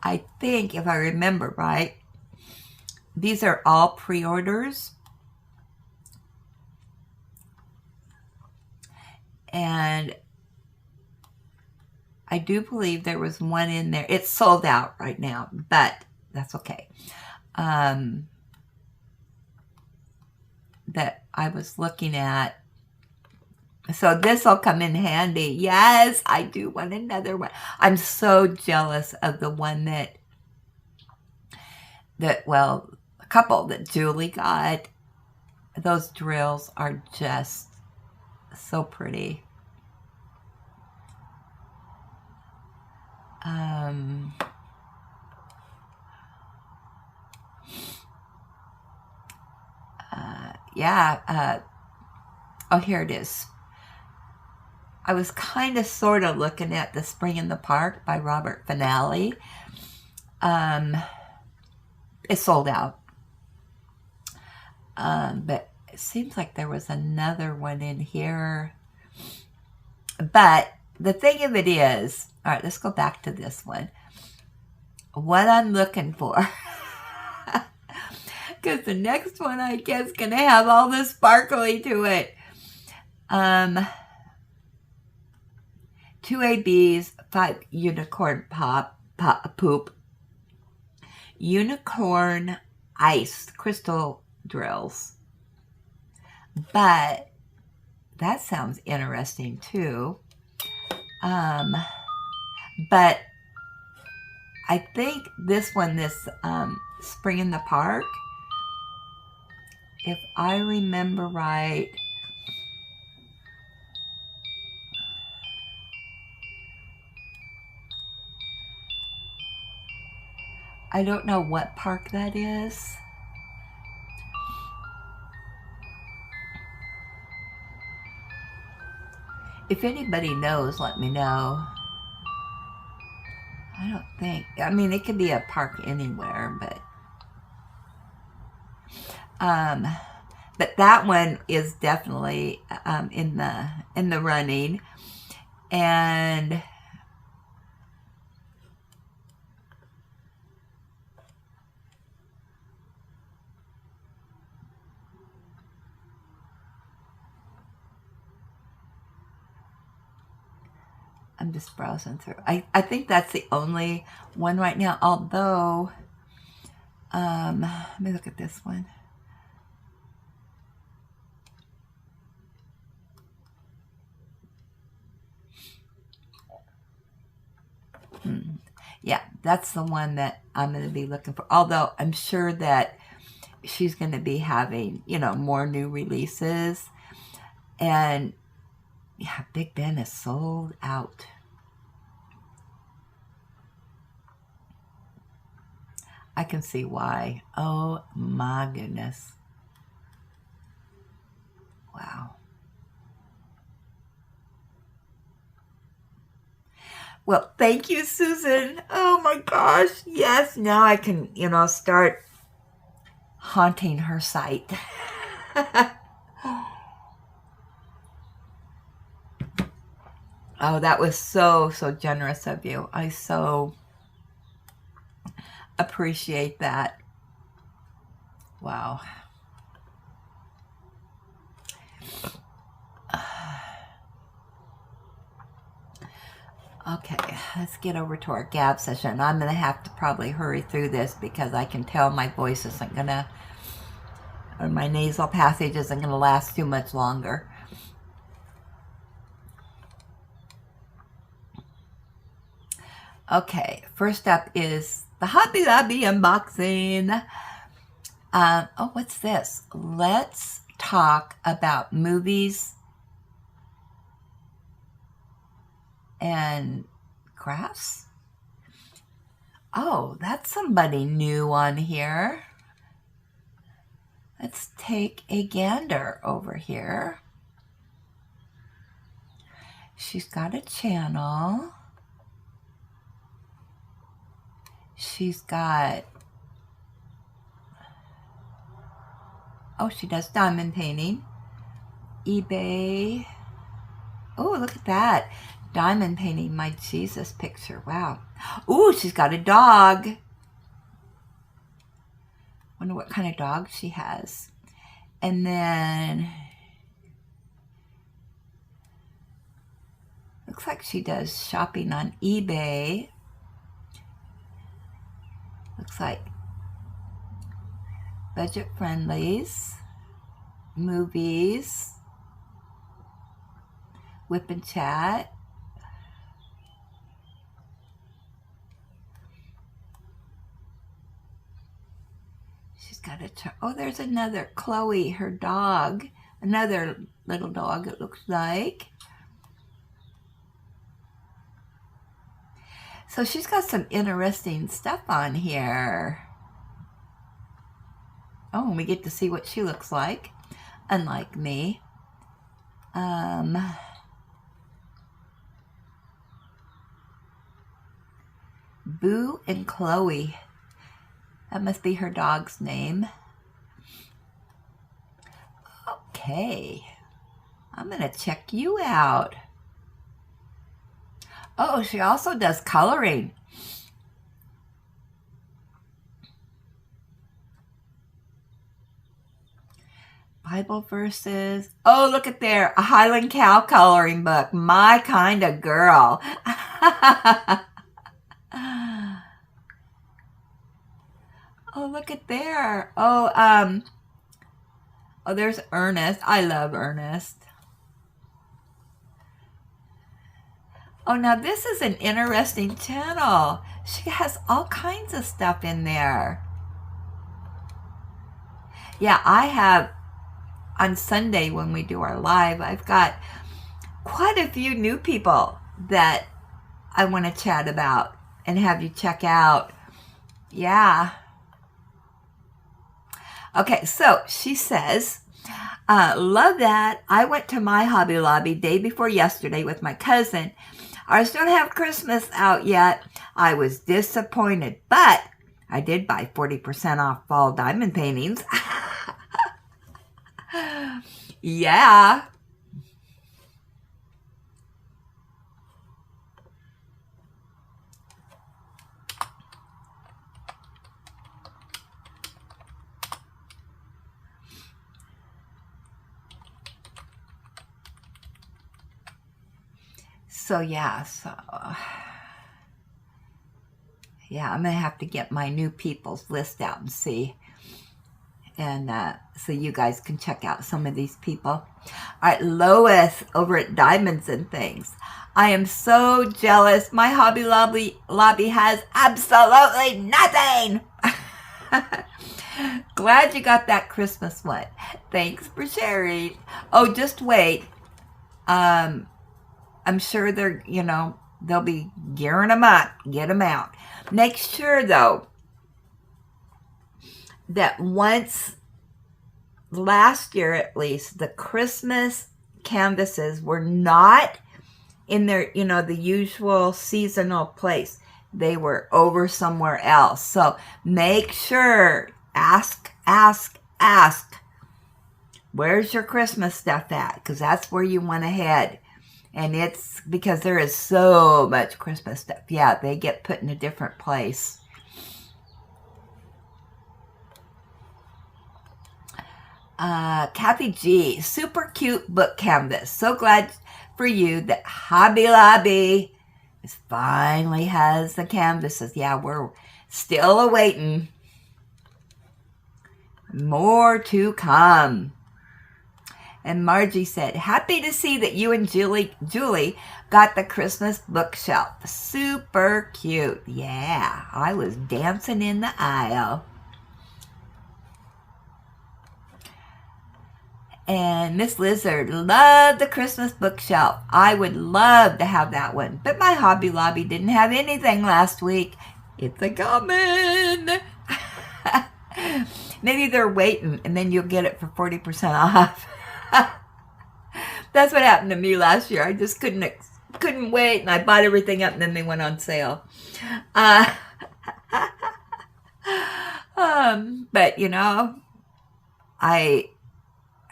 I think, if I remember right, these are all pre-orders. And I do believe there was one in there. It's sold out right now, but that's okay. That I was looking at. So this will come in handy. Yes, I do want another one. I'm so jealous of the one that well, a couple that Julie got. Those drills are just so pretty. Oh, here it is. I was kind of sort of looking at The Spring in the Park by Robert Finale. It's sold out. But it seems like there was another one in here. But the thing of it is, all right, let's go back to this one. What I'm looking for. Because the next one, I guess, is going to have all this sparkly to it. 2 ABs, 5 unicorn poop. Unicorn ice crystal drills. But that sounds interesting too. But I think this one, Spring in the Park, if I remember right, I don't know what park that is. If anybody knows, let me know. I don't think, I mean, it could be a park anywhere, but that one is definitely in the running. And I'm just browsing through. I think that's the only one right now, although, let me look at this one. Yeah, that's the one that I'm going to be looking for. Although I'm sure that she's going to be having, you know, more new releases. And yeah, Big Ben is sold out. I can see why. Oh my goodness. Wow. Well, thank you, Susan. Oh my gosh. Yes, now I can, you know, start haunting her site. Oh, that was so generous of you. I so appreciate that. Wow. Okay, let's get over to our gab session. I'm going to have to probably hurry through this because I can tell my voice isn't going to, or my nasal passage isn't going to last too much longer. Okay, first up is the Hobby Lobby unboxing. Oh, what's this? Let's talk about movies and crafts. Oh, that's somebody new on here. Let's take a gander over here. She's got a channel. She's got, oh, she does diamond painting. eBay. Oh, look at that. Diamond painting my Jesus picture. Wow. Ooh, she's got a dog. Wonder what kind of dog she has. And then looks like she does shopping on eBay. Looks like budget friendlies, movies, whip and chat. She's got a, oh, there's another, Chloe, her dog, another little dog it looks like. So she's got some interesting stuff on here. Oh, and we get to see what she looks like, unlike me. Boo and Chloe. That must be her dog's name. Okay. I'm going to check you out. Oh, she also does coloring. Bible verses. Oh, look at there. A Highland Cow coloring book. My kind of girl. Oh, look at there. Oh, oh, there's Ernest. I love Ernest. Oh, now this is an interesting channel. She has all kinds of stuff in there. Yeah, I have, on Sunday when we do our live, I've got quite a few new people that I want to chat about and have you check out. Yeah. Okay, so she says, love that. I went to my Hobby Lobby day before yesterday with my cousin. Ours don't have Christmas out yet. I was disappointed, but I did buy 40% off fall diamond paintings. Yeah. So yeah, I'm gonna have to get my new people's list out and see, and so you guys can check out some of these people. All right, Lois over at Diamonds and Things. I am so jealous. My Hobby Lobby has absolutely nothing. Glad you got that Christmas one. Thanks for sharing. Oh, just wait. I'm sure they'll be gearing them up, get them out. Make sure, though, that once, last year at least, the Christmas canvases were not in their, the usual seasonal place. They were over somewhere else. So make sure, ask, where's your Christmas stuff at? Because that's where you want to head. And it's because there is so much Christmas stuff. Yeah, they get put in a different place. Kathy G, super cute book canvas. So glad for you that Hobby Lobby finally has the canvases. Yeah, we're still awaiting. More to come. And Margie said, happy to see that you and Julie got the Christmas bookshelf. Super cute. Yeah, I was dancing in the aisle. And Miss Lizard loved the Christmas bookshelf. I would love to have that one. But my Hobby Lobby didn't have anything last week. It's a coming. Maybe they're waiting and then you'll get it for 40% off. That's what happened to me last year. I just couldn't wait, and I bought everything up, and then they went on sale. But I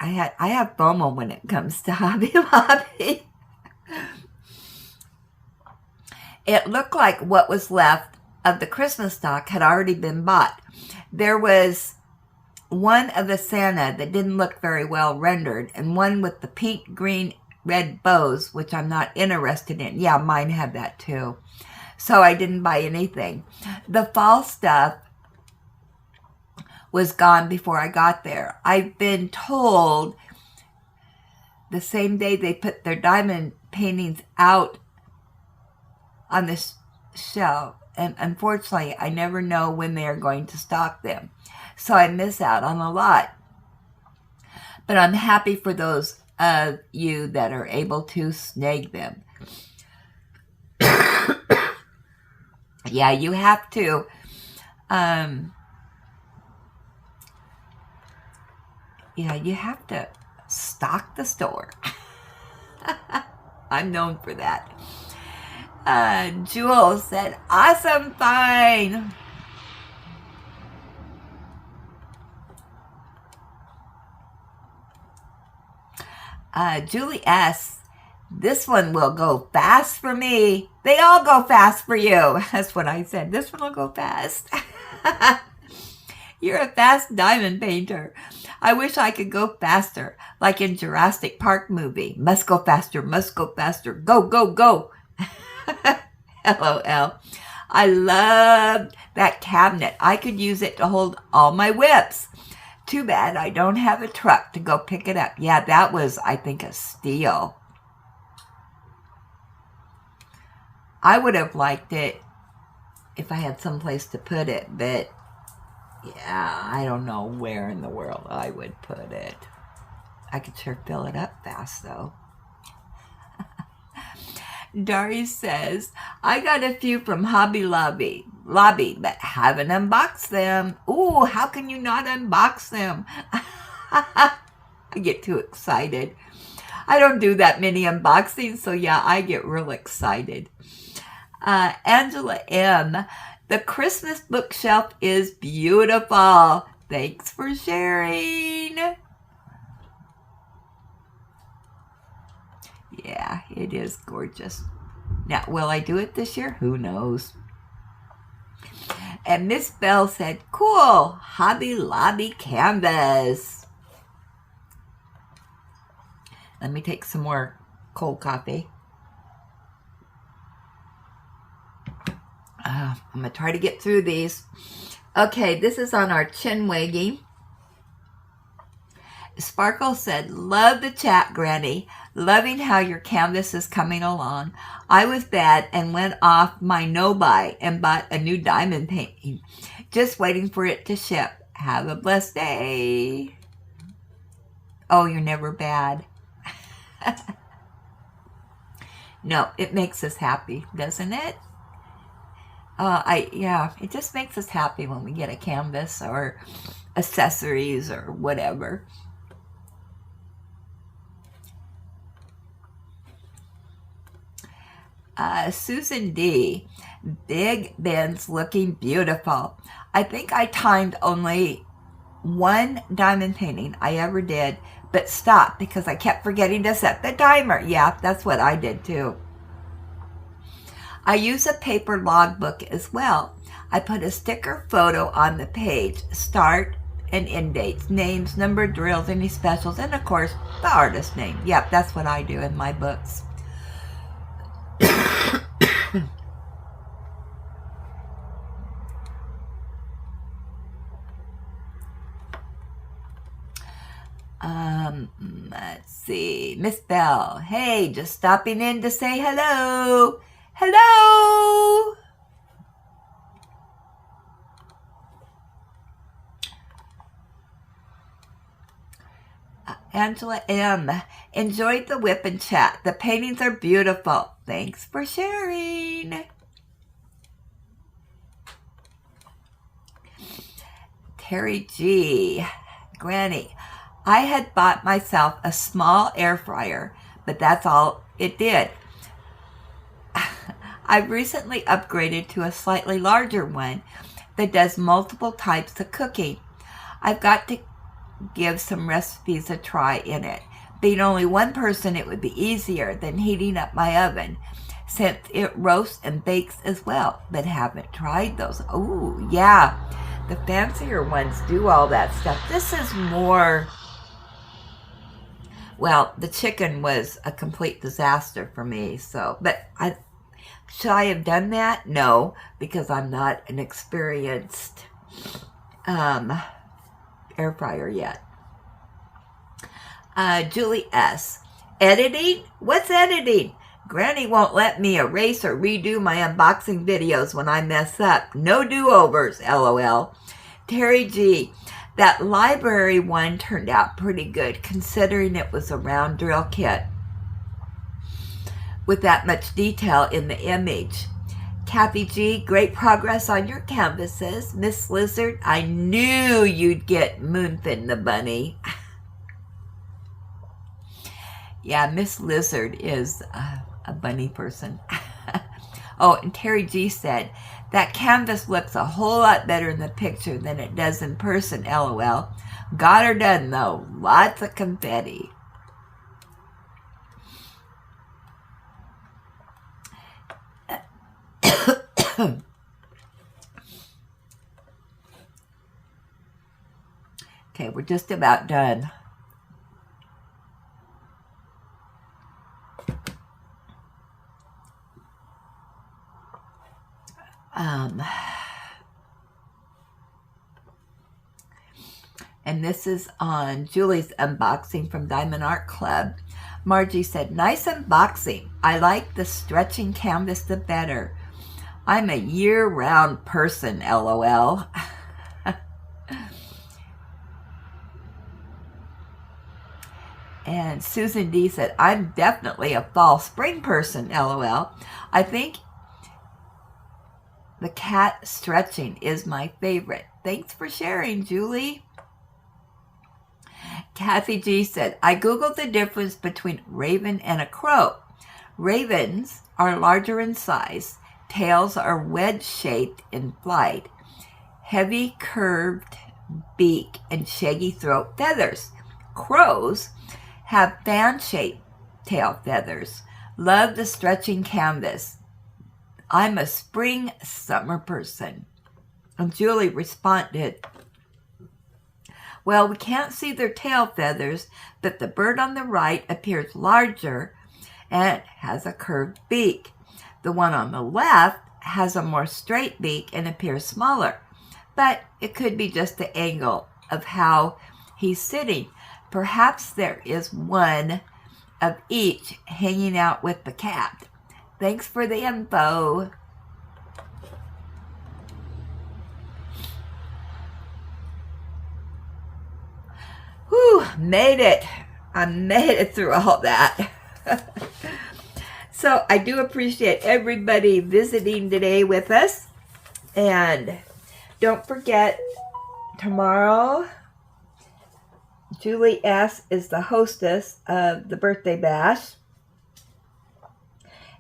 have FOMO when it comes to Hobby Lobby. It looked like what was left of the Christmas stock had already been bought. There was one of the Santa that didn't look very well rendered, and one with the pink, green, red bows, which I'm not interested in. Yeah, mine had that too. So I didn't buy anything. The fall stuff was gone before I got there. I've been told the same day they put their diamond paintings out on the shelf, and unfortunately, I never know when they are going to stock them. So I miss out on a lot. But I'm happy for those of you that are able to snag them. Yeah, you have to. You have to stock the store. I'm known for that. Jewel said, awesome find. Julie S., this one will go fast for me. They all go fast for you. That's what I said. This one will go fast. You're a fast diamond painter. I wish I could go faster, like in Jurassic Park movie. Must go faster, must go faster. Go, go, go. LOL. I loved that cabinet. I could use it to hold all my whips. Too bad I don't have a truck to go pick it up. Yeah, that was, I think, a steal. I would have liked it if I had someplace to put it, but yeah, I don't know where in the world I would put it. I could sure fill it up fast, though. Dari says, I got a few from Hobby Lobby, but haven't unboxed them. Ooh, how can you not unbox them? I get too excited. I don't do that many unboxings, so yeah, I get real excited. Angela M., the Christmas bookshelf is beautiful. Thanks for sharing. Yeah, it is gorgeous. Now, will I do it this year? Who knows? And Miss Bell said, cool, Hobby Lobby canvas. Let me take some more cold coffee. I'm going to try to get through these. Okay, this is on our chin wagging. Sparkle said, love the chat, Granny. Loving how your canvas is coming along. I was bad and went off my no-buy and bought a new diamond painting. Just waiting for it to ship. Have a blessed day. Oh, you're never bad. No, it makes us happy, doesn't it? Yeah, it just makes us happy when we get a canvas or accessories or whatever. Susan D., Big Ben's looking beautiful. I think I timed only one diamond painting I ever did, but stopped because I kept forgetting to set the timer. Yeah, that's what I did too. I use a paper logbook as well. I put a sticker photo on the page, start and end dates, names, number, drills, any specials, and of course, the artist name. Yep, that's what I do in my books. Let's see. Miss Bell. Hey, just stopping in to say hello. Hello. Angela M. Enjoyed the whip and chat. The paintings are beautiful. Thanks for sharing. Terry G. Granny. I had bought myself a small air fryer, but that's all it did. I've recently upgraded to a slightly larger one that does multiple types of cooking. I've got to give some recipes a try in it. Being only one person, it would be easier than heating up my oven, since it roasts and bakes as well, but haven't tried those. Oh, yeah, the fancier ones do all that stuff. This is more... Well, the chicken was a complete disaster for me, so, but should I have done that? No, because I'm not an experienced air fryer yet. Julie S. Editing? What's editing? Granny won't let me erase or redo my unboxing videos when I mess up. No do-overs, LOL. Terry G. That library one turned out pretty good, considering it was a round drill kit with that much detail in the image. Kathy G., great progress on your canvases. Miss Lizard, I knew you'd get Moonfin the bunny. Yeah, Miss Lizard is a bunny person. Oh, and Terry G. said, that canvas looks a whole lot better in the picture than it does in person, LOL. Got her done, though. Lots of confetti. Okay, we're just about done. And this is on Julie's unboxing from Diamond Art Club. Margie said, nice unboxing. I like the stretching canvas the better. I'm a year-round person, LOL. And Susan D said, I'm definitely a fall spring person, LOL. I think the cat stretching is my favorite. Thanks for sharing, Julie. Kathy G said, I Googled the difference between raven and a crow. Ravens are larger in size. Tails are wedge-shaped in flight. Heavy curved beak and shaggy throat feathers. Crows have fan-shaped tail feathers. Love the stretching canvas. I'm a spring-summer person. And Julie responded, well, we can't see their tail feathers, but the bird on the right appears larger and has a curved beak. The one on the left has a more straight beak and appears smaller, but it could be just the angle of how he's sitting. Perhaps there is one of each hanging out with the cat. Thanks for the info. Whew, made it. I made it through all that. So I do appreciate everybody visiting today with us. And don't forget, tomorrow, Julie S. is the hostess of the birthday bash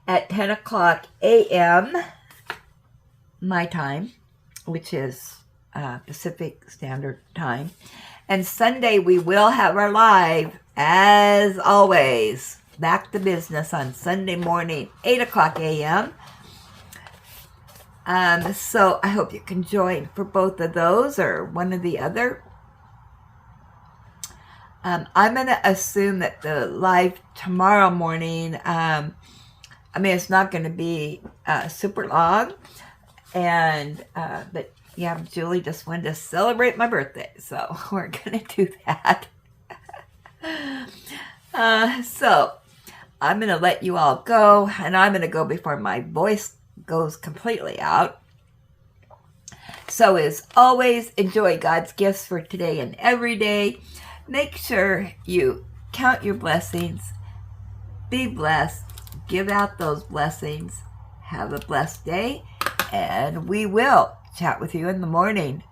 at 10 o'clock a.m. my time, which is Pacific Standard Time. And Sunday, we will have our live, as always, back to business on Sunday morning, 8 o'clock a.m. So I hope you can join for both of those or one or the other. I'm going to assume that the live tomorrow morning, it's not going to be super long. And, but yeah, Julie just wanted to celebrate my birthday, so we're going to do that. So I'm going to let you all go, and I'm going to go before my voice goes completely out. So as always, enjoy God's gifts for today and every day. Make sure you count your blessings. Be blessed. Give out those blessings. Have a blessed day, and we will chat with you in the morning.